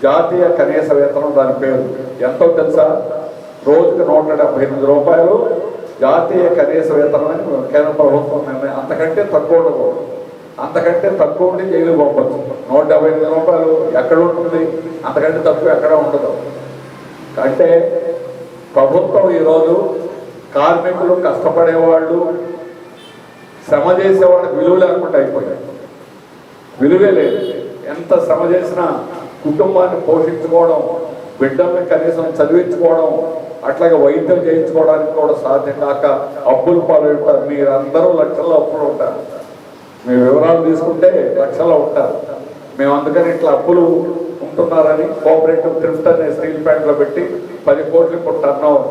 జాతీయ కనీస వేతనం దాని పేరు. ఎంతో తెలుసా? రోజుకు 178 రూపాయలు జాతీయ కనీస వేతనం అని కేంద్ర ప్రభుత్వం నిర్ణయం. అంతకంటే తక్కువ ఉండకూడదు. అంతకంటే తక్కువ ఉండి జైలు పంపచ్చు. 178 రూపాయలు ఎక్కడ ఉంటుంది? అంతకంటే తక్కువ ఎక్కడ ఉండదు. అంటే ప్రభుత్వం ఈరోజు కార్మికులు, కష్టపడేవాళ్ళు, శ్రమ చేసేవాళ్ళకి విలువ లేకుండా అయిపోయాయి. విలువే లేదు. ఎంత శ్రమ చేసినా కుటుంబాన్ని పోషించుకోవడం, బిడ్డల్ని కనీసం చదివించుకోవడం, అట్లాగే వైద్యం చేయించుకోవడానికి కూడా సాధ్యం కాక అప్పులు పాలవుతారు. మీరందరూ లక్షల్లో అప్పులు ఉంటారు. మీ వివరాలు తీసుకుంటే లక్షల్లో ఉంటారు. మేము అందుకని ఇట్లా అప్పులు ఉంటున్నారని కోఆపరేటివ్ థ్రిఫ్ట్ అనే స్టీల్ ప్లాంట్లో పెట్టి 10 కోట్లు ఇప్పుడు టర్న్ ఓవర్.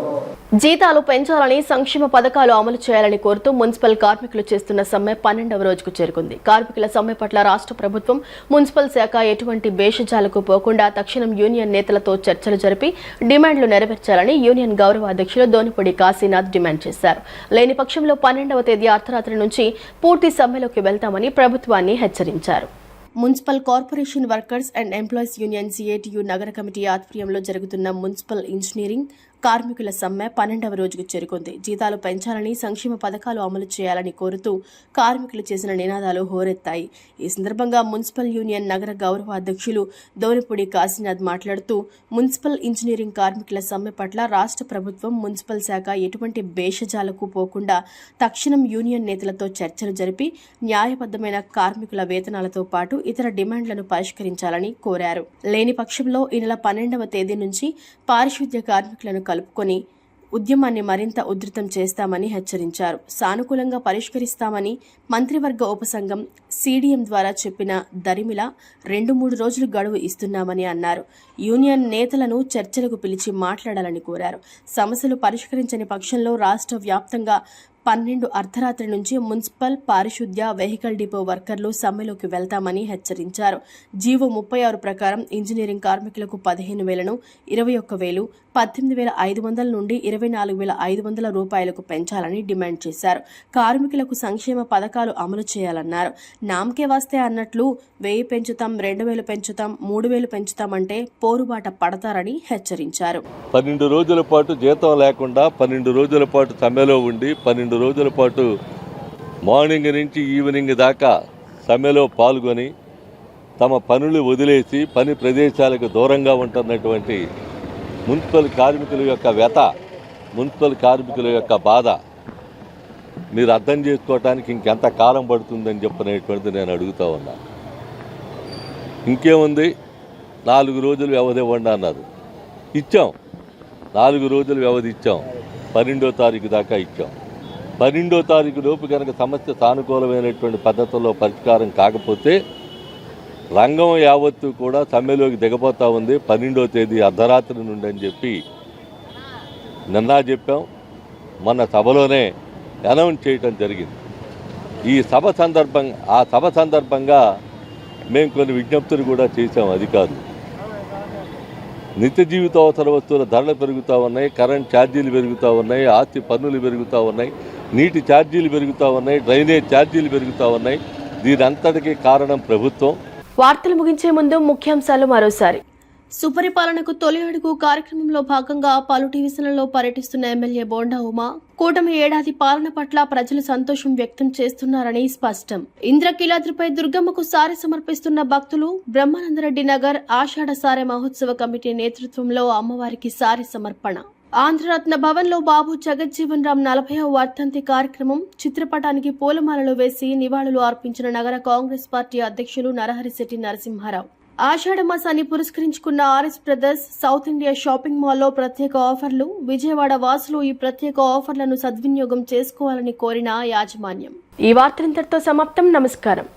జీతాలు పెంచాలని, సంక్షేమ పథకాలు అమలు చేయాలని కోరుతూ మున్సిపల్ కార్మికులు చేస్తున్న సమ్మె 12వ రోజుకు చేరుకుంది. కార్మికుల సమ్మె పట్ల రాష్ట్ర ప్రభుత్వం, మున్సిపల్ శాఖ ఎటువంటి భేషజాలకు పోకుండా తక్షణం యూనియన్ నేతలతో చర్చలు జరిపి డిమాండ్లు నెరవేర్చాలని యూనియన్ గౌరవ అధ్యక్షులు దోనిపూడి కాశీనాథ్ డిమాండ్ చేశారు. లేని పక్షంలో 12వ తేదీ అర్ధరాత్రి నుంచి పూర్తి సమ్మెలోకి వెళ్తామని ప్రభుత్వాన్ని హెచ్చరించారు. Municipal corporation workers and employees union CITU నగర కమిటీ ఆధ్వర్యంలో జరుగుతున్న మున్సిపల్ ఇంజనీరింగ్ కార్మికుల సమ్మె 12వ రోజుకు చేరుకుంది. జీతాలు పెంచాలని, సంక్షేమ పథకాలు అమలు చేయాలని కోరుతూ కార్మికులు చేసిన నినాదాలు హోరెత్తాయి. ఈ సందర్భంగా మున్సిపల్ యూనియన్ నగర గౌరవ అధ్యక్షులు దోనిపూడి కాశీనాథ్ మాట్లాడుతూ, మున్సిపల్ ఇంజనీరింగ్ కార్మికుల సమ్మె పట్ల రాష్ట్ర ప్రభుత్వం, మున్సిపల్ శాఖ ఎటువంటి భేషజాలకు పోకుండా తక్షణం యూనియన్ నేతలతో చర్చలు జరిపి న్యాయబద్ధమైన కార్మికుల వేతనాలతో పాటు ఇతర డిమాండ్లను పరిష్కరించాలని కోరారు. లేని పక్షంలో ఈ నెల 12వ తేదీ నుంచి పారిశుద్ధ్య కార్మికులను కలుపుకొని ఉద్యమాన్ని మరింత ఉధృతం చేస్తామని హెచ్చరించారు. సానుకూలంగా పరిష్కరిస్తామని మంత్రివర్గ ఉపసంఘం సీడీఎం ద్వారా చెప్పిన దరిమిల 2-3 రోజులు గడువు ఇస్తున్నామని అన్నారు. యూనియన్ నేతలను చర్చలకు పిలిచి మాట్లాడాలని కోరారు. సమస్యలు పరిష్కరించని పక్షంలో రాష్ట్ర వ్యాప్తంగా 12 అర్ధరాత్రి నుంచి మున్సిపల్, పారిశుద్ధ్య, వెహికల్ డిపో వర్కర్లు సమ్మెలోకి వెళ్తామని హెచ్చరించారు. జీవో 36 ప్రకారం ఇంజనీరింగ్ కార్మికులకు 15,000ను 21,000, 18,500 నుండి 24,500 రూపాయలకు పెంచాలని డిమాండ్ చేశారు. కార్మికులకు సంక్షేమ పథకాలు అమలు చేయాలన్నారు. నామకే వస్తే అన్నట్లు 1000 పెంచుతాం, 2,000 పెంచుతాం, 3,000 పెంచుతామంటే పోరుబాట పడతారని హెచ్చరించారు. 12 రోజుల పాటు జీతం లేకుండా 12 రోజుల పాటు సమ్మెలో ఉండి 12 రోజుల పాటు మార్నింగ్ నుంచి ఈవినింగ్ దాకా సమ్మెలో పాల్గొని తమ పనులు వదిలేసి పని ప్రదేశాలకు దూరంగా ఉంటున్నటువంటి మున్సిపల్ కార్మికుల యొక్క వ్యత, మున్సిపల్ కార్మికుల యొక్క బాధ మీరు అర్థం చేసుకోవటానికి ఇంకెంత కాలం పడుతుందని చెప్పనేటువంటిది నేను అడుగుతూ ఉన్నా. ఇంకేముంది, 4 రోజులు వ్యవధి ఇవ్వండి అన్నారు, ఇచ్చాం. 4 రోజులు వ్యవధి ఇచ్చాం, 12వ తారీఖు దాకా ఇచ్చాం. 12వ తారీఖు లోపు కనుక సమస్య సానుకూలమైనటువంటి పద్ధతుల్లో పరిష్కారం కాకపోతే రంగం యావత్తు కూడా సమ్మెలోకి దిగబోతా ఉంది 12వ తేదీ అర్ధరాత్రి నుండి అని చెప్పి నిన్న చెప్పాం, మొన్న సభలోనే అనౌన్స్ చేయటం జరిగింది. ఈ సభ సందర్భంగా మేము కొన్ని విజ్ఞప్తులు కూడా చేశాం అధికారులు. నిత్య జీవిత అవసర వస్తువుల ధరలు పెరుగుతూ ఉన్నాయి, కరెంట్ ఛార్జీలు పెరుగుతూ ఉన్నాయి, ఆస్తి పన్నులు పెరుగుతూ ఉన్నాయి, నీటి ఛార్జీలు పెరుగుతూ ఉన్నాయి, డ్రైనేజ్ ఛార్జీలు పెరుగుతూ ఉన్నాయి. దీనంతటికీ కారణం ప్రభుత్వం. వార్తలు ముగించే ముందు ముఖ్యాంశాలు మరోసారి. సుపరిపాలనకు తొలి అడుగు కార్యక్రమంలో భాగంగా పలు డివిజన్లలో పర్యటిస్తున్న ఎమ్మెల్యే బోండా ఉమా, కూటమి ఏడాది పాలన పట్ల ప్రజలు సంతోషం వ్యక్తం చేస్తున్నారని స్పష్టం. ఇంద్రకీలాద్రిపై దుర్గమ్మకు సారె సమర్పిస్తున్న భక్తులు. బ్రహ్మానందరెడ్డి నగర్ ఆషాఢ సారె మహోత్సవ కమిటీ నేతృత్వంలో అమ్మవారికి సారె సమర్పణ. ఆంధ్రరత్న భవన్లో బాబు జగజ్జీవన్ రామ్ 40వ వర్ధంతి కార్యక్రమం. చిత్రపటానికి పూలమాలలు వేసి నివాళులు అర్పించిన నగర కాంగ్రెస్ పార్టీ అధ్యక్షులు నరహరిశెట్టి నరసింహారావు. ఆషాఢ మాసాన్ని పురస్కరించుకున్న RS Brothers South India Shopping మాల్లో ప్రత్యేక ఆఫర్లు. విజయవాడ వాసులు ఈ ప్రత్యేక ఆఫర్లను సద్వినియోగం చేసుకోవాలని కోరిన యాజమాన్యం. ఈ వార్తలింతటితో సమాప్తం. నమస్కారం.